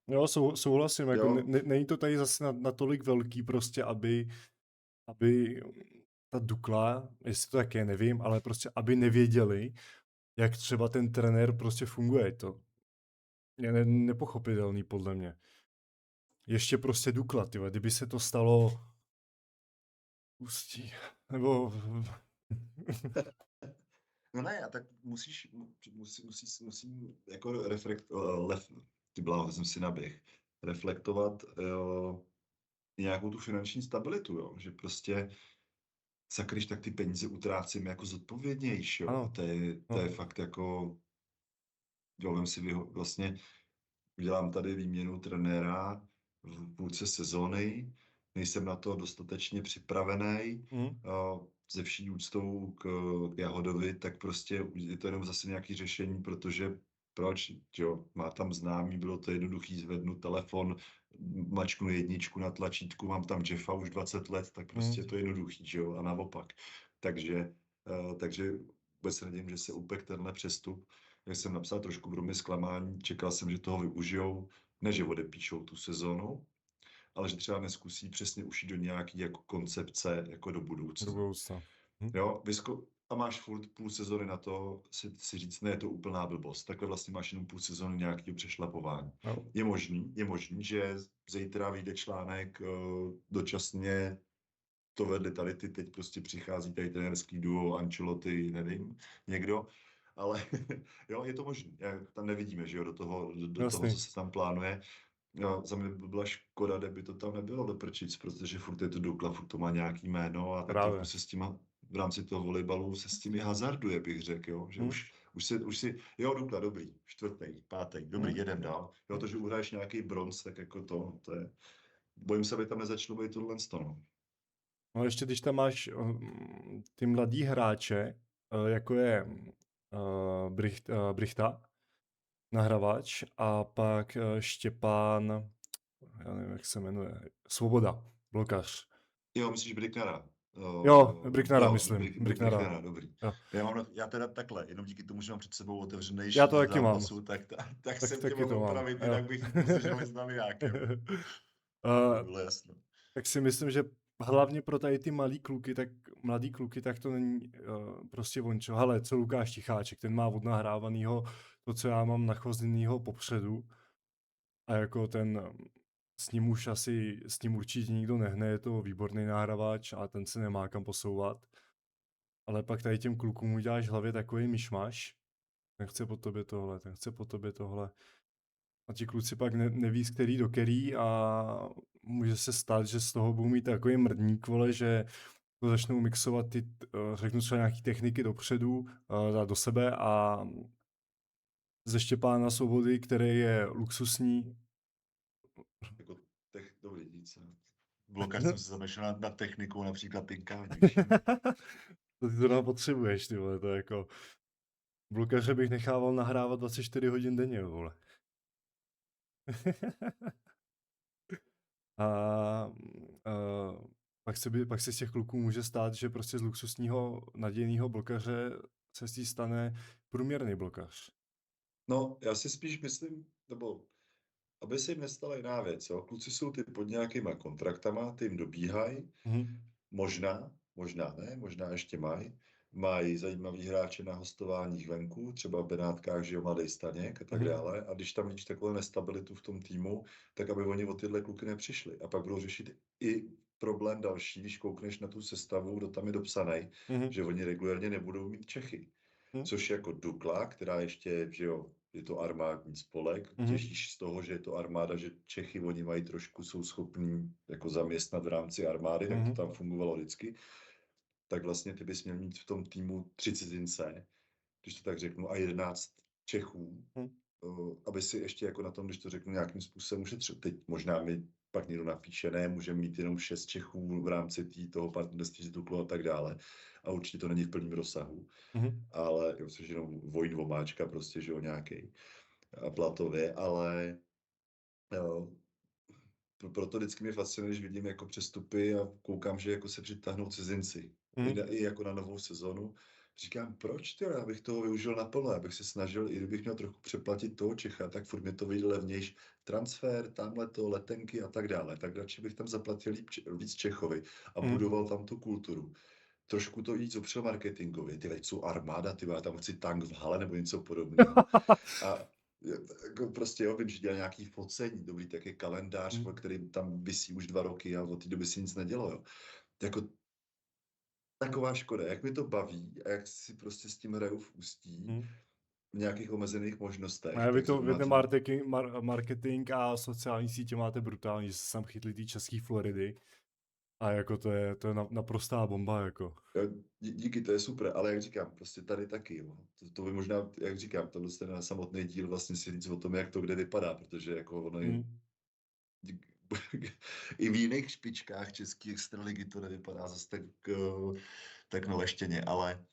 Jo, souhlasím, jako Jo, není to tady zase natolik velký prostě, aby ta Dukla, jestli to tak je, nevím, ale prostě aby nevěděli, jak třeba ten trenér prostě funguje. To je nepochopitelný podle mě. Ještě prostě Dukla, tyhle, kdyby se to stalo Ústí, nebo no ne, a tak musím jako ty bláho, jsem si naběh, reflektovat nějakou tu finanční stabilitu, jo, že prostě sakryš, tak ty peníze utrácíme jako zodpovědnější, jo, a ano, to je no, fakt jako, jo, vem si vlastně dělám tady výměnu trenéra v půlce sezóny, nejsem na to dostatečně připravený, mhm, ze vší úctou k Jahodovi, tak prostě je to jenom zase nějaké řešení, protože proč, jo, má tam známý, bylo to jednoduchý, zvednu telefon, mačknu jedničku na tlačítku, mám tam Jeffa už 20 let, tak prostě je mhm, to jednoduchý, že jo, a naopak. Takže vůbec se nedivím, že se upek tenhle přestup. Jak jsem napsal, trošku pro mě zklamání, čekal jsem, že toho využijou, ne, že odepíšou tu sezonu, ale že třeba neskusí přesně ušít do nějaký jako koncepce jako do do budoucna. budoucna. Mhm, Jo, a máš furt půl sezony na to si říct, ne, je to úplná blbost. Takhle vlastně máš jenom půl sezony nějakého přešlapování. jo, Je možný, že zítra vyjde článek dočasně to vedli tady ty, teď prostě přichází tady trenérský duo, Ancelotti, nevím, někdo, ale jo, je to možné. Tam nevidíme, že jo, do toho, co jasný, se tam plánuje. No, za mě by byla škoda, kdyby to tam nebylo do prčic, protože furt je to Dukla, furt to má nějaký jméno a tak trochu právě. se s tím v rámci toho volejbalu se s tím i hazarduje, bych řekl, jo, že Mhm, už si, jo, Dukla, dobrý, čtvrtý, pátý, dobrý, mhm, jedem dál. Jo, to, mhm. že uhraješ nějaký bronz, tak jako to je, bojím se, aby tam nezačalo být tohle no. No ještě když tam máš ty mladý hráče, jako je Brichta, nahrávač, a pak Štěpán, já nevím, jak se jmenuje, Svoboda, blokař. Jo, myslíš Bricknera? Jo, Bricknara Jo, myslím, Bricknara. Bricknera, dobrý. Jo. Já teda takhle, jenom díky tomu, že mám před sebou otevřený Já to šíř taky mám, zápasu, tak tak jsem tě taky mohl to mám, opravit, jo. jinak bych pozdržel s navijákem. To A bylo jasno. tak si myslím, že hlavně pro tady ty mladý kluky, tak to není prostě vončo. Hele, co Lukáš Ticháček, ten má odnahrávanýho to, co já mám nachozděnýho popředu. A jako s ním určitě nikdo nehne, je to výborný nahrávač a ten se nemá kam posouvat. Ale pak tady těm klukům uděláš v hlavě takový myšmaš, ten chce po tobě tohle, ten chce po tobě tohle. A ti kluci pak neví, z který do který, a může se stát, že z toho budou mít takový mrdník, vole, že to začnou mixovat řeknu třeba nějaký techniky dopředu, do sebe, a ze Štěpána Svobody, který je luxusní. Jako dobrý, nic. Blokař jsem se zamešel nad technikou, například tinkání, víš. To ty zrovna potřebuješ, ty vole, to je jako... Blokaře bych nechával nahrávat 24 hodin denně, vole. A pak se z těch kluků může stát, že prostě z luxusního nadějného blokaře se z ní stane průměrný blokař. No, já si spíš myslím, nebo aby se jim nestala jiná věc, jo. Kluci jsou ty pod nějakýma kontraktama, ty jim dobíhají, Mhm. možná ne, možná ještě mají zajímavý hráče na hostováních venku, třeba v Benátkách, že jo, Mladý Staněk a tak Mhm. dále. A když tam vidíš takovou nestabilitu v tom týmu, tak aby oni o tyhle kluky nepřišli. A pak budou řešit i problém další, když koukneš na tu sestavu, kdo tam je dopsaný, Mhm. že oni regulérně nebudou mít Čechy. Mhm. Což jako Dukla, která ještě, že jo, je to armádní spolek, Mhm. těžíš z toho, že je to armáda, že Čechy oni mají trošku, jsou schopní jako zaměstnat v rámci armády, tak to Mhm. tam fungovalo vždycky. Tak vlastně ty bys měl mít v tom týmu 3 cizince, když to tak řeknu, a 11 Čechů, Mhm. aby si ještě jako na tom, když to řeknu, nějakým způsobem ušetřil. Teď možná mi pak někdo napíše, ne, můžeme mít jenom 6 Čechů v rámci toho partnerství s Duklou a tak dále. A určitě to není v plném rozsahu. Mhm. Ale jo, což jenom vojn vomáčka prostě, že jo, nějaký. platově, ale jo, proto vždycky mě fascinuje, když vidím jako přestupy a koukám, že jako se přitáhnou cizinci. Mhm. I jako na novou sezonu. Říkám, proč ty, já bych toho využil naplno, já bych se snažil, i kdybych měl trochu přeplatit toho Čecha, tak furt mi to vyjde levnější. Transfer, tamhleto, letenky a tak dále. Tak radši bych tam zaplatil víc Čechovi a Mhm. budoval tam tu kulturu. Trošku to víc opřel marketingově. Ty veď jsou armáda, ty já tam chci tank v hale nebo něco podobného. A jako prostě jo, vím, že dělá nějaký focení, dobrý, tak je kalendář, Mhm. který tam visí už 2 roky a od té doby se nic nedělo, jo. Jako taková škoda, jak mi to baví a jak si prostě s tím hraju v ústí Mhm. v nějakých omezených možnostech, Ne, vy tak to, vy zrovna ten tím, marketing a sociální sítě máte brutální, že se sem chytli ty český Floridy a jako to je naprostá bomba, jako. jo, díky, to je super, ale jak říkám, prostě tady taky, jo. To by možná, jak říkám, tohle je na samotný díl vlastně si říct o tom, jak to kde vypadá, protože jako ono je Mhm. i v jiných špičkách české extraligy to nevypadá zase tak naleštěně, ale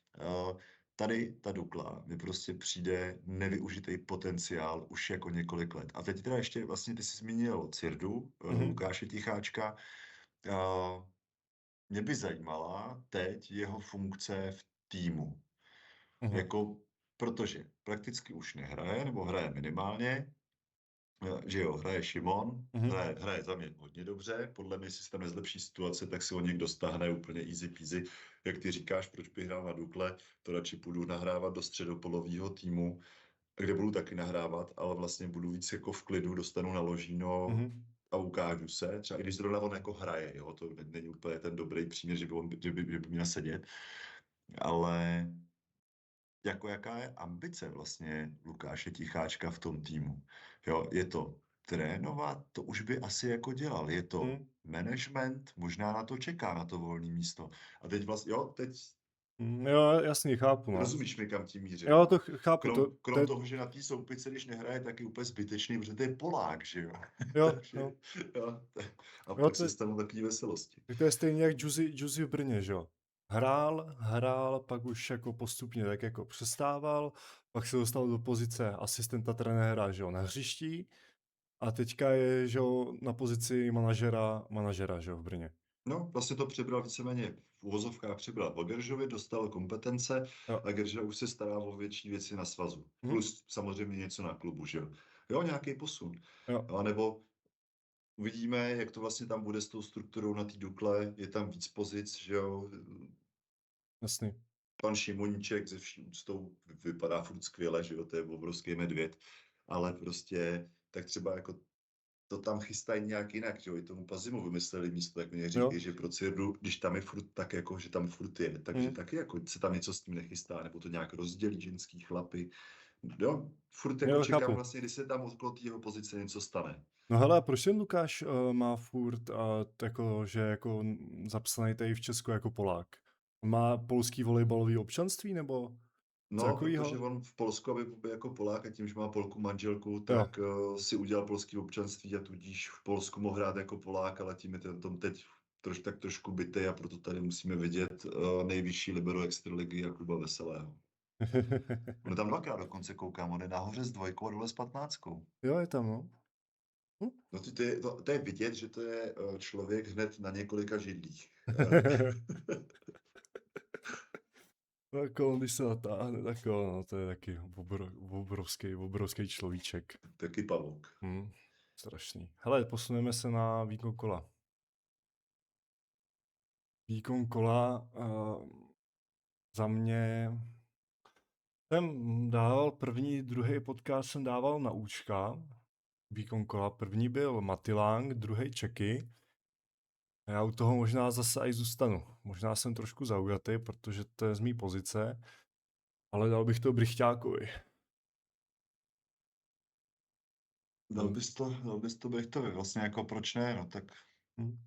tady ta Dukla mi prostě přijde nevyužitý potenciál už jako několik let. A teď teda ještě vlastně ty jsi zmínil Cirdu, Mhm. Lukáše Ticháčka. Mě by zajímala teď jeho funkce v týmu. Mhm. Jako, protože prakticky už nehraje, nebo hraje minimálně, že jo, hraje Šimon, Mhm. hraje za mě hodně dobře, podle mě, jestli se tam nezlepší situace, tak si ho někdo stáhne úplně easy peasy. Jak ty říkáš, proč bych hrál na Dukle, to radši půjdu nahrávat do středopolového týmu, kde budu taky nahrávat, ale vlastně budu víc jako v klidu, dostanu na ložíno Mhm. a ukážu se. Třeba i když zrovna on jako hraje, jo, to není úplně ten dobrý příměr, že by měl sedět, ale jako jaká je ambice vlastně Lukáše Ticháčka v tom týmu. Jo, je to trénovat, to už by asi jako dělal. Je to Mhm. management, možná na to čeká, na to volné místo. A teď vlastně, jo, teď Mhm. Jo, jasně, chápu, no. rozumíš mi, kam tím mířím, Jo, jo. to chápu, to Krom je, toho, že na té soupice, když nehraje, tak je úplně zbytečný, protože to je Polák, že jo. jo, Takže, jo, jo, a jo, pak se stanou takové veselosti. to je stejně jak Juicy v Brně, že jo. Hrál, pak už jako postupně tak jako přestával, pak se dostal do pozice asistenta trenéra, že jo, na hřišti a teďka je, že jo, na pozici manažera, že jo, v Brně. No, vlastně to přebral víceméně v uvozovkách přebral po Geržovi, dostal kompetence Jo, a Gerža už se stará o větší věci na svazu. mhm, Plus samozřejmě něco na klubu, že jo. Jo, nějaký posun. jo, A nebo uvidíme, jak to vlastně tam bude s tou strukturou na té Dukle. Je tam víc pozic, že jo. jasný. Pan Šimoníček ze vší úctou vypadá furt skvěle, že jo, to je obrovský medvěd. Ale prostě tak třeba jako to tam chystají nějak jinak, že jo, i tomu Pazimu vymysleli místo, tak mě Jo, říkají, že pro Cirdu, když tam je furt tak jako, že tam furt je, takže mhm. taky jako se tam něco s tím nechystá, nebo to nějak rozdělí ženský chlapy. Jo, furt jako Jo, čekám chápu. vlastně, kdy se tam okolo té jeho pozice něco stane. No hele, a proč ten Lukáš má furt jako, že jako zapsaný tady v Česku jako Polák? On má polský volejbalový občanství nebo co No, protože takovýho? on v Polsku, aby jako Polák a tím, že má Polku manželku, Jo, tak si udělal polský občanství a tudíž v Polsku mohl hrát jako Polák, ale tím je ten tom teď tak trošku bitej a proto tady musíme vidět nejvyšší libero extraligy Jakuba Veselého. On je tam dvakrát dokonce koukám, on je nahoře s 2 a dole s 15. jo, je tam, no. Hm. No to je vidět, že to je člověk hned na několika židlích. Jako on, když se natáhne, tak jo, no, to je taky obrovský človíček. Taky pavouk. Strašný. Hele, posuneme se na výkon kola. Výkon kola za mě jsem dával druhý podcast jsem dával na účka. Výkon kola. První byl Matilang, druhý Čeky. A já u toho možná zase i zůstanu. Možná jsem trošku zaujatý, protože to je z mý pozice, ale dal bych to Brychťákovi. Hmm. Dal bys to Bechtovi, vlastně jako proč ne, no tak Hmm.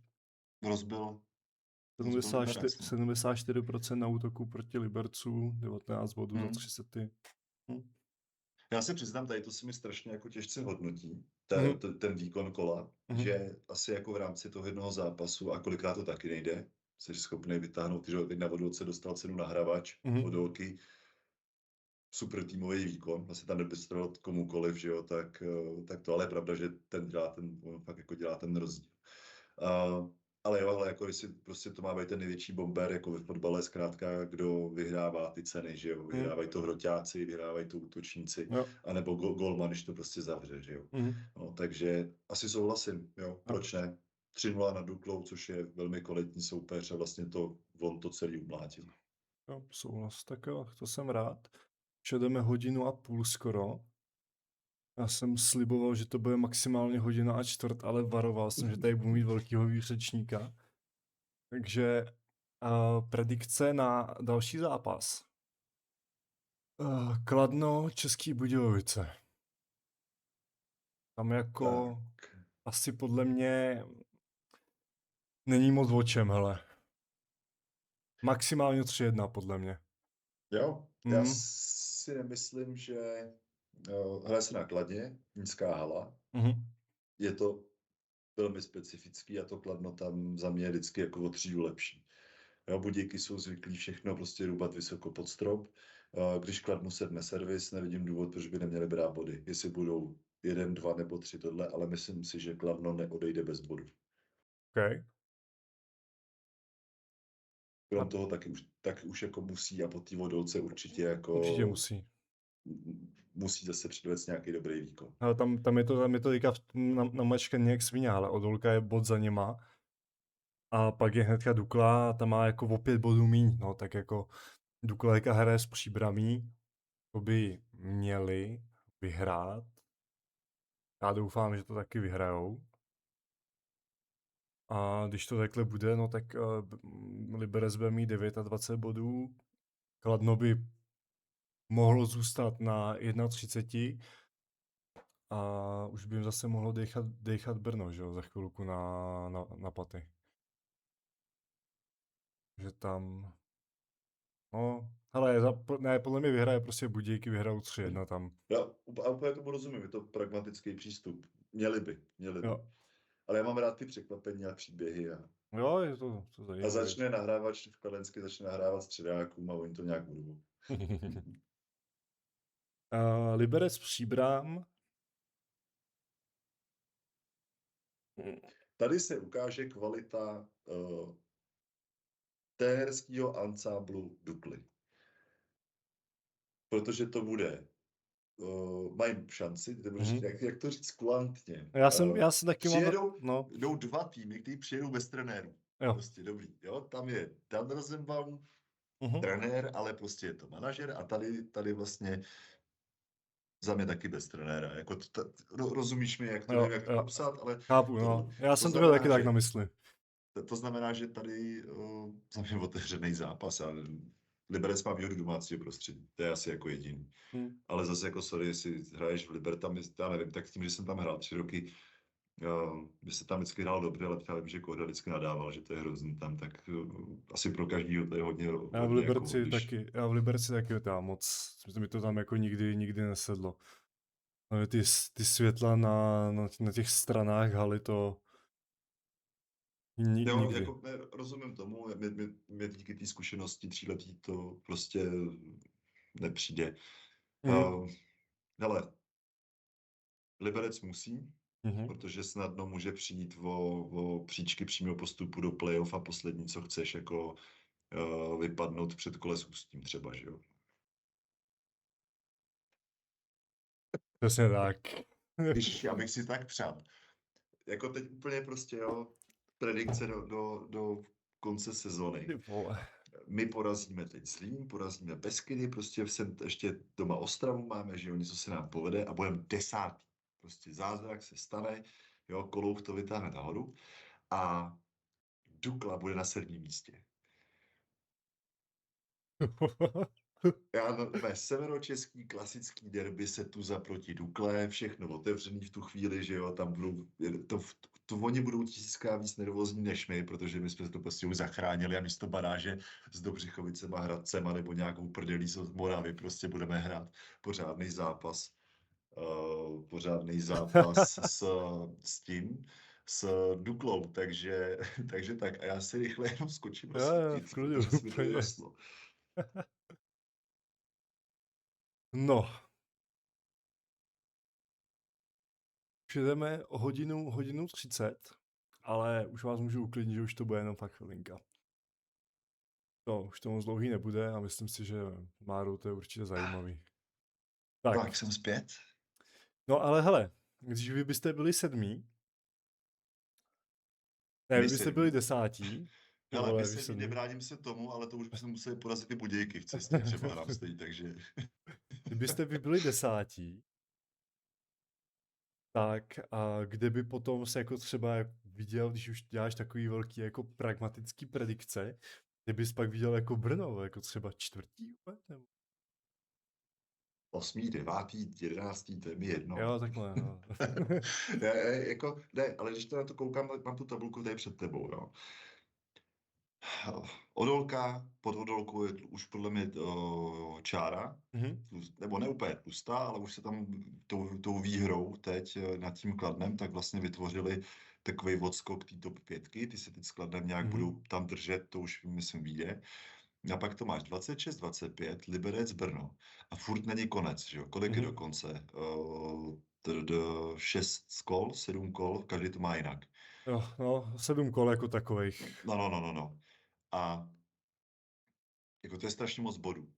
rozbil 74, Liberec, no. 74% na útoku proti Liberců, 19 bodů za 3 Hmm. sety. Hmm. Já se přiznám, tady to se mi strašně jako těžce hodnotí, Mhm. ten výkon kola, Mhm. že asi jako v rámci toho jednoho zápasu, a kolikrát to taky nejde, jsi schopný vytáhnout, že teď na Vodolce dostal cenu nahrávač Mhm. Vodolky, super týmový výkon, vlastně tam nebystrovat komukoliv, že jo, tak to, ale je pravda, že on fakt jako dělá ten rozdíl. Uh, ale jo, ale jako jestli prostě to má být ten největší bomber, jako ve fotbale zkrátka, kdo vyhrává ty ceny, že jo, Mm, vyhrávají to hroťáci, vyhrávají to útočníci, jo. anebo golman, když to prostě zavře, že jo. Mm, No, takže asi souhlasím, jo, jo. proč ne? 3-0 nad Duklou, což je velmi kvalitní soupeř a vlastně on to celý umlátil. Jo, souhlas, tak jo, to jsem rád. Už hodinu a půl skoro. Já jsem sliboval, že to bude maximálně hodina a čtvrt, ale varoval jsem, že tady budu mít velkýho výřečníka. Takže predikce na další zápas. Kladno, Český Budějovice. Tam jako Tak, asi podle mě není moc o čem, hele. Maximálně 3-1 podle mě. jo, já Mm, si nemyslím, že hraje se na Kladně, nízká hala, mhm. je to velmi specifický a to Kladno tam za mě je vždycky jako o třídu lepší. Jo, Budějky jsou zvyklí všechno prostě rubat vysoko pod strop. Když Kladnu sedne servis, nevidím důvod, proč by neměli brát body. Jestli budou 1, 2 nebo 3 tohle, ale myslím si, že Kladno neodejde bez bodů. Okay. A Krom toho taky už jako musí a po té vodolce určitě jako určitě musí. musí zase předvést nějaký dobrý výkon. Ale tam je to teďka na mačka nějak svině, ale Odolka je bod za něma. A pak je hnedka Dukla a ta má jako o 5 bodů míň, no, tak jako Dukla teďka hraje s Příbramí, to by měli vyhrát. Já doufám, že to taky vyhrajou. A když to takhle bude, no tak Liberec bude mít 29 bodů, Kladno by mohlo zůstat na 31 a už by jim zase mohlo dejchat Brno, že jo, za chvilku na paty. Že tam, no, hele, ne, podle mě vyhraje prostě Budějky, vyhrajou 3-1 tam. Já úplně tomu rozumím, je to pragmatický přístup. Měli by. Jo, Ale já mám rád ty překvapení a příběhy jo, je to a zajímavé. v Kladensky začne nahrávat středákům a oni to nějak budou. Liberec Příbram. Tady se ukáže kvalita trenérského ansámblu Dukly. Protože to bude, mají šanci, jak to říct kulantně. Já jsem taky mám, no, Jdou dva týmy, kteří přijedou bez trenérů. jo. Prostě dobrý. Jo? Tam je Dan Rosenbaum, Mhm. trenér, ale prostě je to manažer a tady vlastně za mě taky bez trenéra. Jako rozumíš mi, jak to, nevím, jak to popsat, ale Chápu, no. Já jsem to měl taky tak na mysli. To znamená, že tady za mě otevřený zápas a Liberec má výhodu domácího prostředí. To je asi jako jediný. Ale zase jako sorry, jestli hraješ v Liberta, já nevím, tak tím, že jsem tam hrál 3 roky, by se tam vždycky hrál dobře, ale třeba vím, že Kohda vždycky nadával, že to je hrozný tam, tak asi pro každýho to je hodně Já v Liberci jako, taky tam moc, mi to tam jako nikdy nesedlo. No, ty světla na těch stranách haly to jo, nikdy. jako, ne, rozumím tomu, mě díky té zkušenosti 3letý to prostě nepřijde. Hele, Liberec musí, protože snadno může přijít o příčky přímého postupu do playoff a poslední, co chceš, jako vypadnout před kole s Ústím třeba, že jo. Přesně tak. Když já bych si tak přál. Jako teď úplně prostě, jo, predikce do konce sezony. Ty vole. My porazíme teď Zlín, porazíme Beskydy, prostě sem ještě doma Ostravu máme, že jo, něco se nám povede a budeme 10. Prostě zázrak se stane, jo, Kolouch to vytáhne nahoru a Dukla bude na 7. místě. Já ve severočeský klasický derby se tu proti Dukle, všechno otevřený v tu chvíli, že jo, tam budou, to oni budou tisíckrát víc nervózní než my, protože my jsme to prostě už zachránili a místo baráže s Dobřichovicema, Hradcema nebo nějakou prdělí z Moravy prostě budeme hrát pořádný zápas. S Duklou, takže tak. A já si rychle jenom skočím Jo, v klidu, úplně. No, už jedeme o hodinu 30, ale už vás můžu uklidnit, že už to bude jenom fakt chvilinka. No, už to moc dlouhý nebude a myslím si, že Máru to je určitě zajímavý. Tak, Tak jsem zpět. no ale hele, když vy byste byli 7, ne, vy My byste 7. byli 10, ty Hele, my vole, vy 7 7. nebráním se tomu, ale to už bychom museli porazit ty budějky v cestě, třeba nám stojí, takže... Kdybyste vy byli 10, tak a kde by potom se jako třeba viděl, když už děláš takový velký jako pragmatický predikce, kde bys pak viděl jako Brno, jako třeba 4. vůbec, nebo? 8., 9., 11., to je mi jedno. Jo, takhle, no. Ne, ale když to na to koukám, tak mám tu tabulku tady před tebou, jo. Odolka, pod odolkou je už podle mě čára, Mhm, nebo ne úplně tlustá, ale už se tam tou výhrou teď nad tím Kladnem, tak vlastně vytvořili takový odskok té top 5. Ty se teď s Kladnem nějak mhm, budou tam držet, to už myslím vyjde. A pak to máš 26, 25, Liberec, Brno. A furt není konec, že jo? Kolik je do mhm. konce? 6 kol, 7 kol, každý to má jinak. Jo, no, 7 kol jako takových. No. A jako to je strašně moc bodů.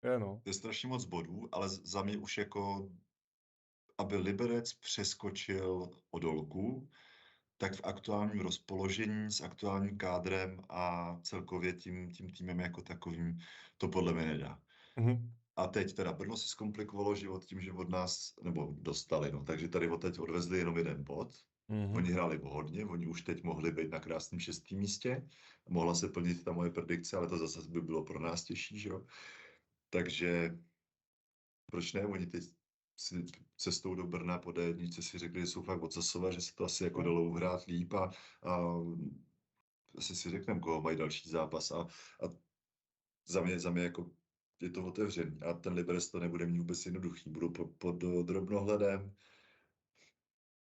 Je, no. To je strašně moc bodů, ale za mě už jako, aby Liberec přeskočil Odolku, tak v aktuálním rozpoložení s aktuálním kádrem a celkově tím týmem jako takovým to podle mě nedá. Mhm, A teď teda Brno si zkomplikovalo život tím, že od nás, nebo dostali, no, takže tady odteď odvezli jenom 1 bod. mhm. Oni hráli hodně, oni už teď mohli být na krásném 6. místě. Mohla se plnit ta moje predikce, ale to zase by bylo pro nás těžší, že jo. Takže proč ne? Oni teď si cestou do Brna po D1 si řekli, že jsou fakt odsasové, že se to asi jako dalo uhrát líp a asi si řekneme, koho mají další zápas a za mě jako je to otevřený a ten Liberec to nebude mít vůbec jednoduchý, budou pod drobnohledem,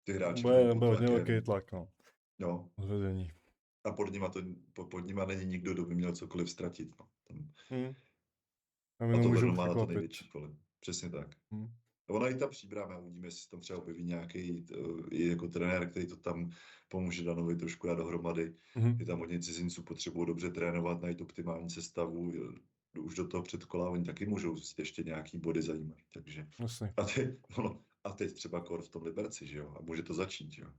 ty hráči budou pod Bude hodně velký tlakem, tlak, no. no, Zvedení. a pod nima není nikdo, kdo by měl cokoliv ztratit, no. Mhm. A my A to můžou Brno má na to překvapit. největší kolem, přesně tak. Mhm. A ona i ta příbrama, uvidíme, jestli tam třeba objeví nějaký i jako trenér, který to tam pomůže Danovi trošku dát dohromady. Mhm. Je tam hodně cizinců, potřebují dobře trénovat, najít optimální sestavu. Už do toho předkola oni taky můžou zjistit ještě nějaký body zajímavý. Takže Jasně. a teď třeba kor v tom Liberci, že jo? A může to začít, že jo? Mhm.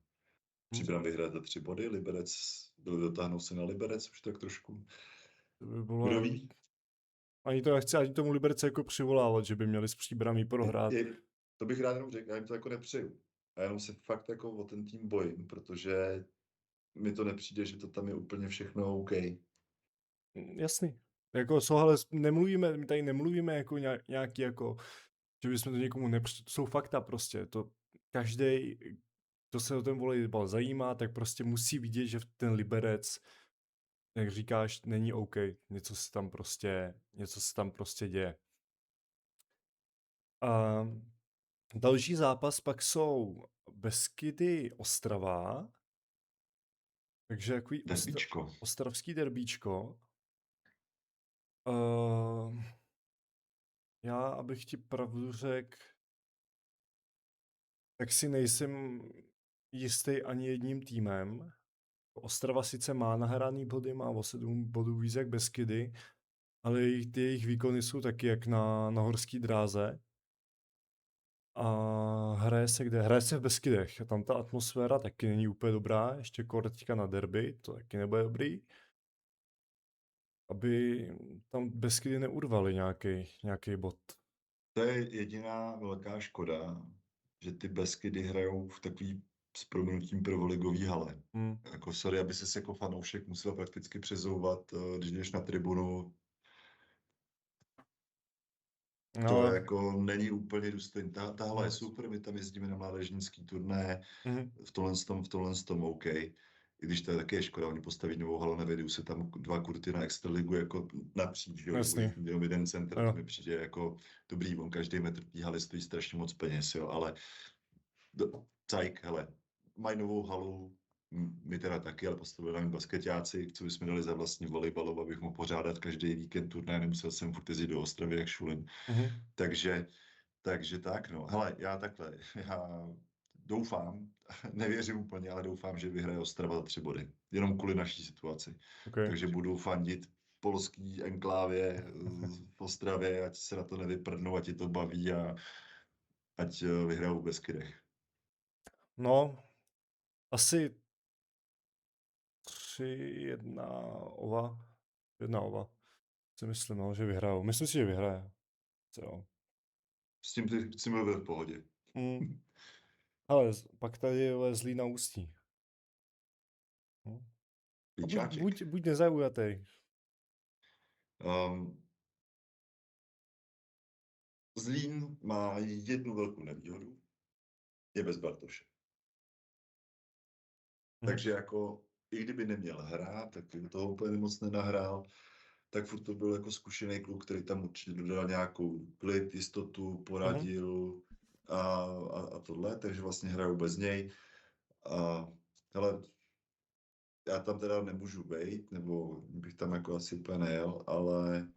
Příbram vyhraje za 3 body, Liberec, dotáhnou se na Liberec už tak trošku. To by bylo... Kdo ví? Ani to nechci ani tomu Liberce jako přivolávat, že by měli s Příbramí prohrát. To bych rád jenom řekl, já jim to jako nepřeju. A jenom se fakt jako o ten tým bojím, protože mi to nepřijde, že to tam je úplně všechno OK. Jasný. Jako, ale nemluvíme, my tady nemluvíme jako nějaký jako, že bychom to někomu to jsou fakta prostě. To každý, kdo se o ten volejbal zajímá, tak prostě musí vidět, že ten Liberec, jak říkáš, není OK. Něco se tam prostě děje. A další zápas pak jsou Beskydy Ostrava, takže takový Derbíčko. ostravský derbíčko. Já, abych ti pravdu řekl, tak si nejsem jistý ani jedním týmem. Ostrava sice má nahraný body, má o 7 bodů víc jak Beskydy, ale ty jejich výkony jsou taky jak na horský dráze. A hraje se kde? Hraje se v Beskydech. A tam ta atmosféra taky není úplně dobrá. Ještě teďka na derby, to taky nebude dobrý. Aby tam Beskydy neurvali nějaký bod. To je jediná velká škoda, že ty Beskydy hrajou v takový s prominutím prvoligový hale. Jako sorry, aby ses jako fanoušek musel prakticky přezouvat, když jdeš na tribunu. No, To je jako není úplně důstojný. Ta hala je no. super, my tam jezdíme na mládežnický turné, Mhm. v tomhle tom OK. I když to je taky škoda, oni postaví novou halu, nevědou se tam 2 kurty na extraligu jako napříč, jo, Jasný. jenom jeden center, Jo. to mi přijde jako dobrý, on každý metr té haly stojí strašně moc peněz, jo, ale cajk, hele, mají novou halu, my teda taky, ale postavili nám basketáci, co bychom dali za vlastní volejbalov, abych mohl pořádat každý víkend turnaj, nemusel jsem furt jezdit do Ostravy jak šulin. Mhm. Takže Takže tak, no. Hele, já takhle, já doufám, nevěřím úplně, ale doufám, že vyhraje Ostrava za 3 body. Jenom kvůli naší situaci. Okay. Takže budu fandit polský enklávě v Ostravě, ať se na to nevyprdnou, ať je to baví a ať vyhrajou v Beskydech. No, asi 3-1 ova. 1 ova. Si myslím, no, že vyhrajou. Myslím si, že vyhraje. Jo. S tím chci mluvit v pohodě. Ale pak tady je Zlín na Ústí. No. A Píčáček. buď nezaujatý. Um, Zlín má jednu velkou nevýhodu. Je bez Bartoše. Takže jako, i kdyby neměl hrát, tak by toho úplně moc nenahrál, tak furt to byl jako zkušený kluk, který tam určitě dodal nějakou klid, jistotu, poradil a tohle, takže vlastně hrajou bez něj. A hele, já tam teda nemůžu být, nebo bych tam jako asi úplně nejel, ale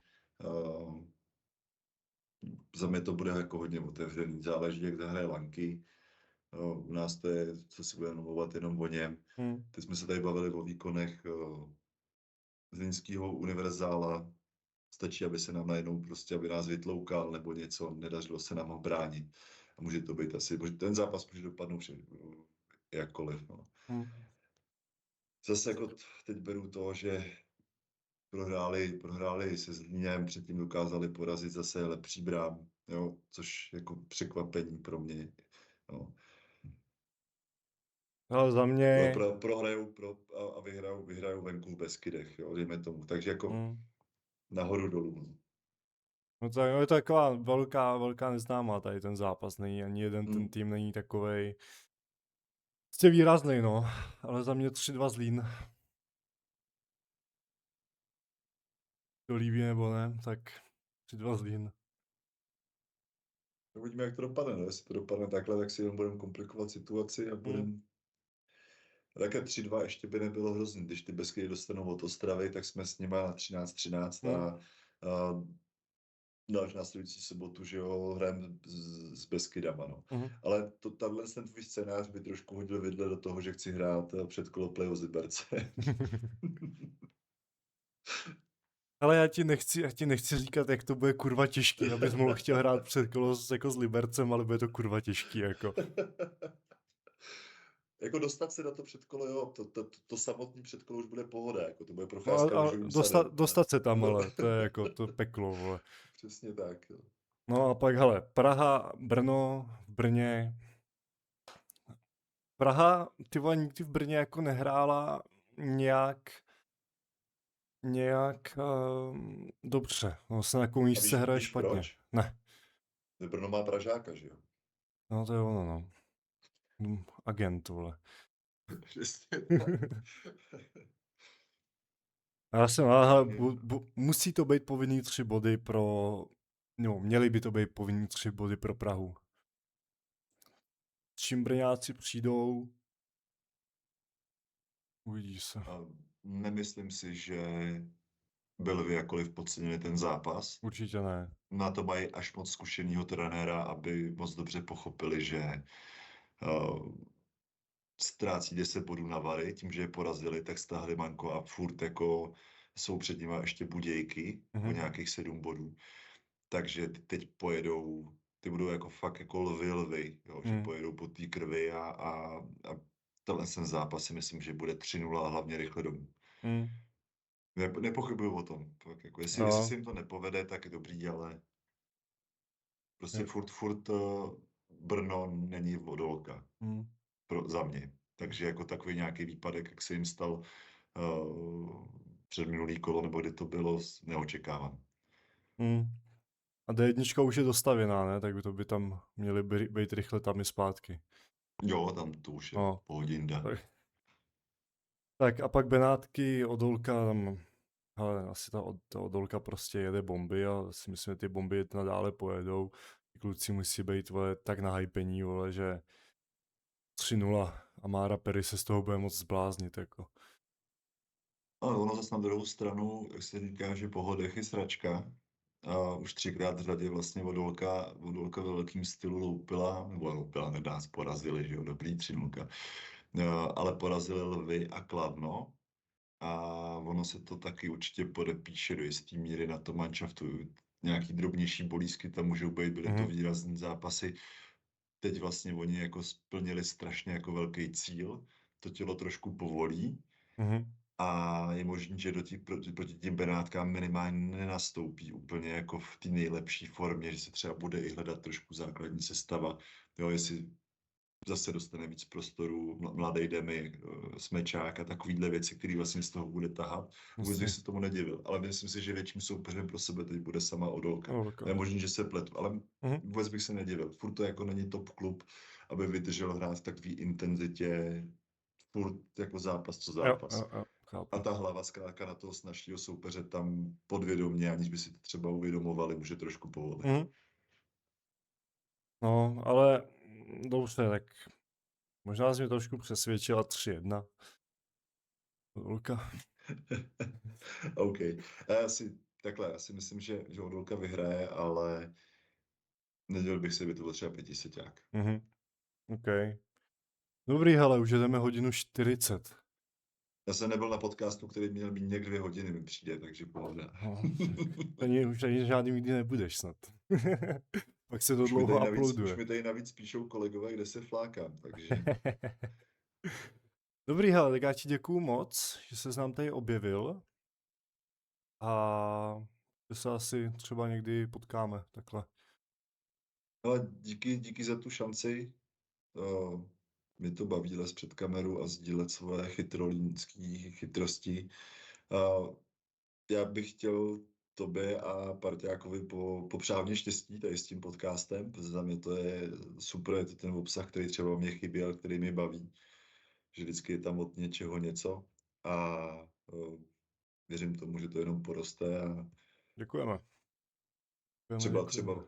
za mě to bude jako hodně otevřený, záleží, jak zahraje Lanky. U nás to je, co si budeme mluvat, jenom o něm. Teď jsme se tady bavili o výkonech zlínského univerzála. Stačí, aby se nám najednou prostě, aby nás vytloukal nebo něco, nedařilo se nám ho bránit. A může to být asi, ten zápas může dopadnout jakkoliv. No. Zase jako teď beru to, že prohráli se Zlínem, předtím dokázali porazit zase lepší brám, jo, což jako překvapení pro mě. No. Ale za mě... Prohrajou a vyhrajou venku v Beskydech, jo, dejme tomu. Takže jako nahoru dolů. No. No to je to taková velká neznámá tady ten zápas. Není ani jeden ten tým není takovej prostě výrazný, no. Ale za mě 3-2 Zlín. To líbí nebo ne, tak 3-2 Zlín. Uvidíme, jak to dopadne. No. Jestli to dopadne takhle, tak si jenom budeme komplikovat situaci a budeme... Také 3-2 ještě by nebylo hrozný. Když ty Beskydy dostanou od Ostravy, tak jsme s nima na 13-13 a až následující sobotu, že jo, hrajeme s Beskydama, no. Ale ten tvůj scénář by trošku hodil vidle do toho, že chci hrát předkolo playoff z Liberce. Ale já ti nechci říkat, jak to bude kurva těžký, abys mohl chtěl hrát předkolo jako s Libercem, ale bude to kurva těžký, jako. Jako dostat se na to předkolo, jo, to samotný předkolo už bude pohoda, jako to bude No procházka a růžovým dostat se tam, ale to je jako to peklo, vole. Přesně tak, jo. No a pak, hele, Praha, Brno, v Brně. Praha, ty vole, nikdy v Brně jako nehrála nějak dobře. No se na komu se hraje špatně. Proč? Ne. Brno má Pražáka, že jo? No to je ono, no. Agent, vole. Přesně Já jsem, musí to být povinný 3 body pro, no, měly by to být povinný 3 body pro Prahu. S čím Brňáci přijdou, uvidí se. Nemyslím si, že byl jakkoliv podceněný ten zápas. Určitě ne. Na to mají až moc zkušenýho trenéra, aby moc dobře pochopili, že ztrácí 10 bodů na Vary, tím, že je porazili, tak stáhli manko a furt jako jsou před nimi ještě Budějky o nějakých 7 bodů. Takže teď pojedou, ty budou jako fakt jako lvy, jo, že pojedou po té krvi a tenhle ten zápas si myslím, že bude 3-0 a hlavně rychle domů. Nepochybuju o tom. Tak jako, jestli se jim to nepovede, tak je dobrý, ale prostě furt Brno není vodolka za mě. Takže jako takový nějaký výpadek, jak se jim stal před minulý kolo, nebo kdy to bylo, neočekávám. A D1 už je dostavěná, ne? Tak by tam měly být rychle tam i zpátky. Jo, tam to už je pohodinda. Tak a pak Benátky, Odolka, tam, hele, asi ta Odolka prostě jede bomby a si myslím, že ty bomby nadále pojedou. Ty kluci musí být, vole, tak nahypení, vole, že 3-0 a Mára Perry se z toho bude moc zbláznit, jako. Ale ono zase na druhou stranu, jak se říká, že pohodech je sračka, a už 3krát v řadě vlastně Odolka ve velkým stylu loupila, nedá nás porazili, že jo, dobrý 3-0. Ale porazili Lvy a Kladno a ono se to taky určitě podepíše do jisté míry na tom manšaftu. Nějaký drobnější bolísky tam můžou být, byly to Mhm. výrazný zápasy. Teď vlastně oni jako splnili strašně jako velký cíl, to tělo trošku povolí Mhm. a je možný, že proti těm Benátkám minimálně nenastoupí úplně jako v té nejlepší formě, že se třeba bude i hledat trošku základní sestava, jo, jestli zase dostane víc prostoru, mladý Demi, Smečák a takovýhle věci, které vlastně z toho bude tahat. Vůbec bych Jasně. se tomu nedivil, ale myslím si, že větším soupeřem pro sebe teď bude sama Odolka. Odolka. Je možný, že se pletu, ale Mhm. vůbec bych se nedivil. Furt to jako není top klub, aby vydržel hrát v takové intenzitě, furt jako zápas co zápas. Jo, A chápu. ta hlava zkrátka na toho snažšího soupeře tam podvědomě, aniž by si to třeba uvědomovali, může trošku povolit. Mhm. No, ale dobře, tak možná jsi mě trošku přesvědčila 3-1. Odolka. OK. Já si myslím, že Odolka vyhraje, ale nedělal bych si, kdyby to byl třeba 500. Mhm. OK. Dobrý, hele, už jdeme 1:40. Já jsem nebyl na podcastu, který měl být někde 2 hodiny, mi přijde, takže pohoda. No, už ani žádný nikdy nebudeš snad. Pak se to dlouho Už uploaduje. mi tady navíc píšou kolegové, kde se flákám, takže Dobrý, hele, tak já ti děkuju moc, že ses nám tady objevil a že se asi třeba někdy potkáme takhle. ale díky za tu šanci. Mě to baví les před kameru a sdílet svoje chytrolínské chytrosti. Já bych chtěl tobě a parťákovi popřát hodně štěstí tady s tím podcastem, protože za mě to je super, je to ten obsah, který třeba mě chyběl, který mě baví, že vždycky je tam od něčeho něco a věřím tomu, že to jenom poroste a Děkujeme.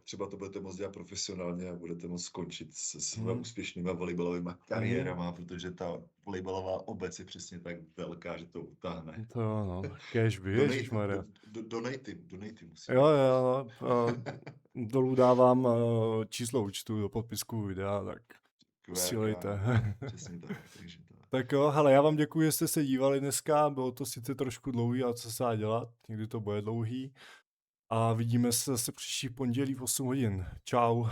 třeba to budete moct dělat profesionálně a budete moct skončit se svými Mhm. úspěšnými volejbalovými kariérama, protože ta volejbalová obec je přesně tak velká, že to utáhne. To jo, no. Kéžby, ježišmarja. Donate musí Jo, být. jo, dolů dávám číslo účtu do podpisku videa, tak posílejte. Přesně tak, takže to. Tak jo, hele, já vám děkuji, že jste se dívali dneska, bylo to sice trošku dlouhý, ale co se dá dělat, někdy to bude dlouhý. A vidíme se zase příští pondělí v 8 hodin. Čau.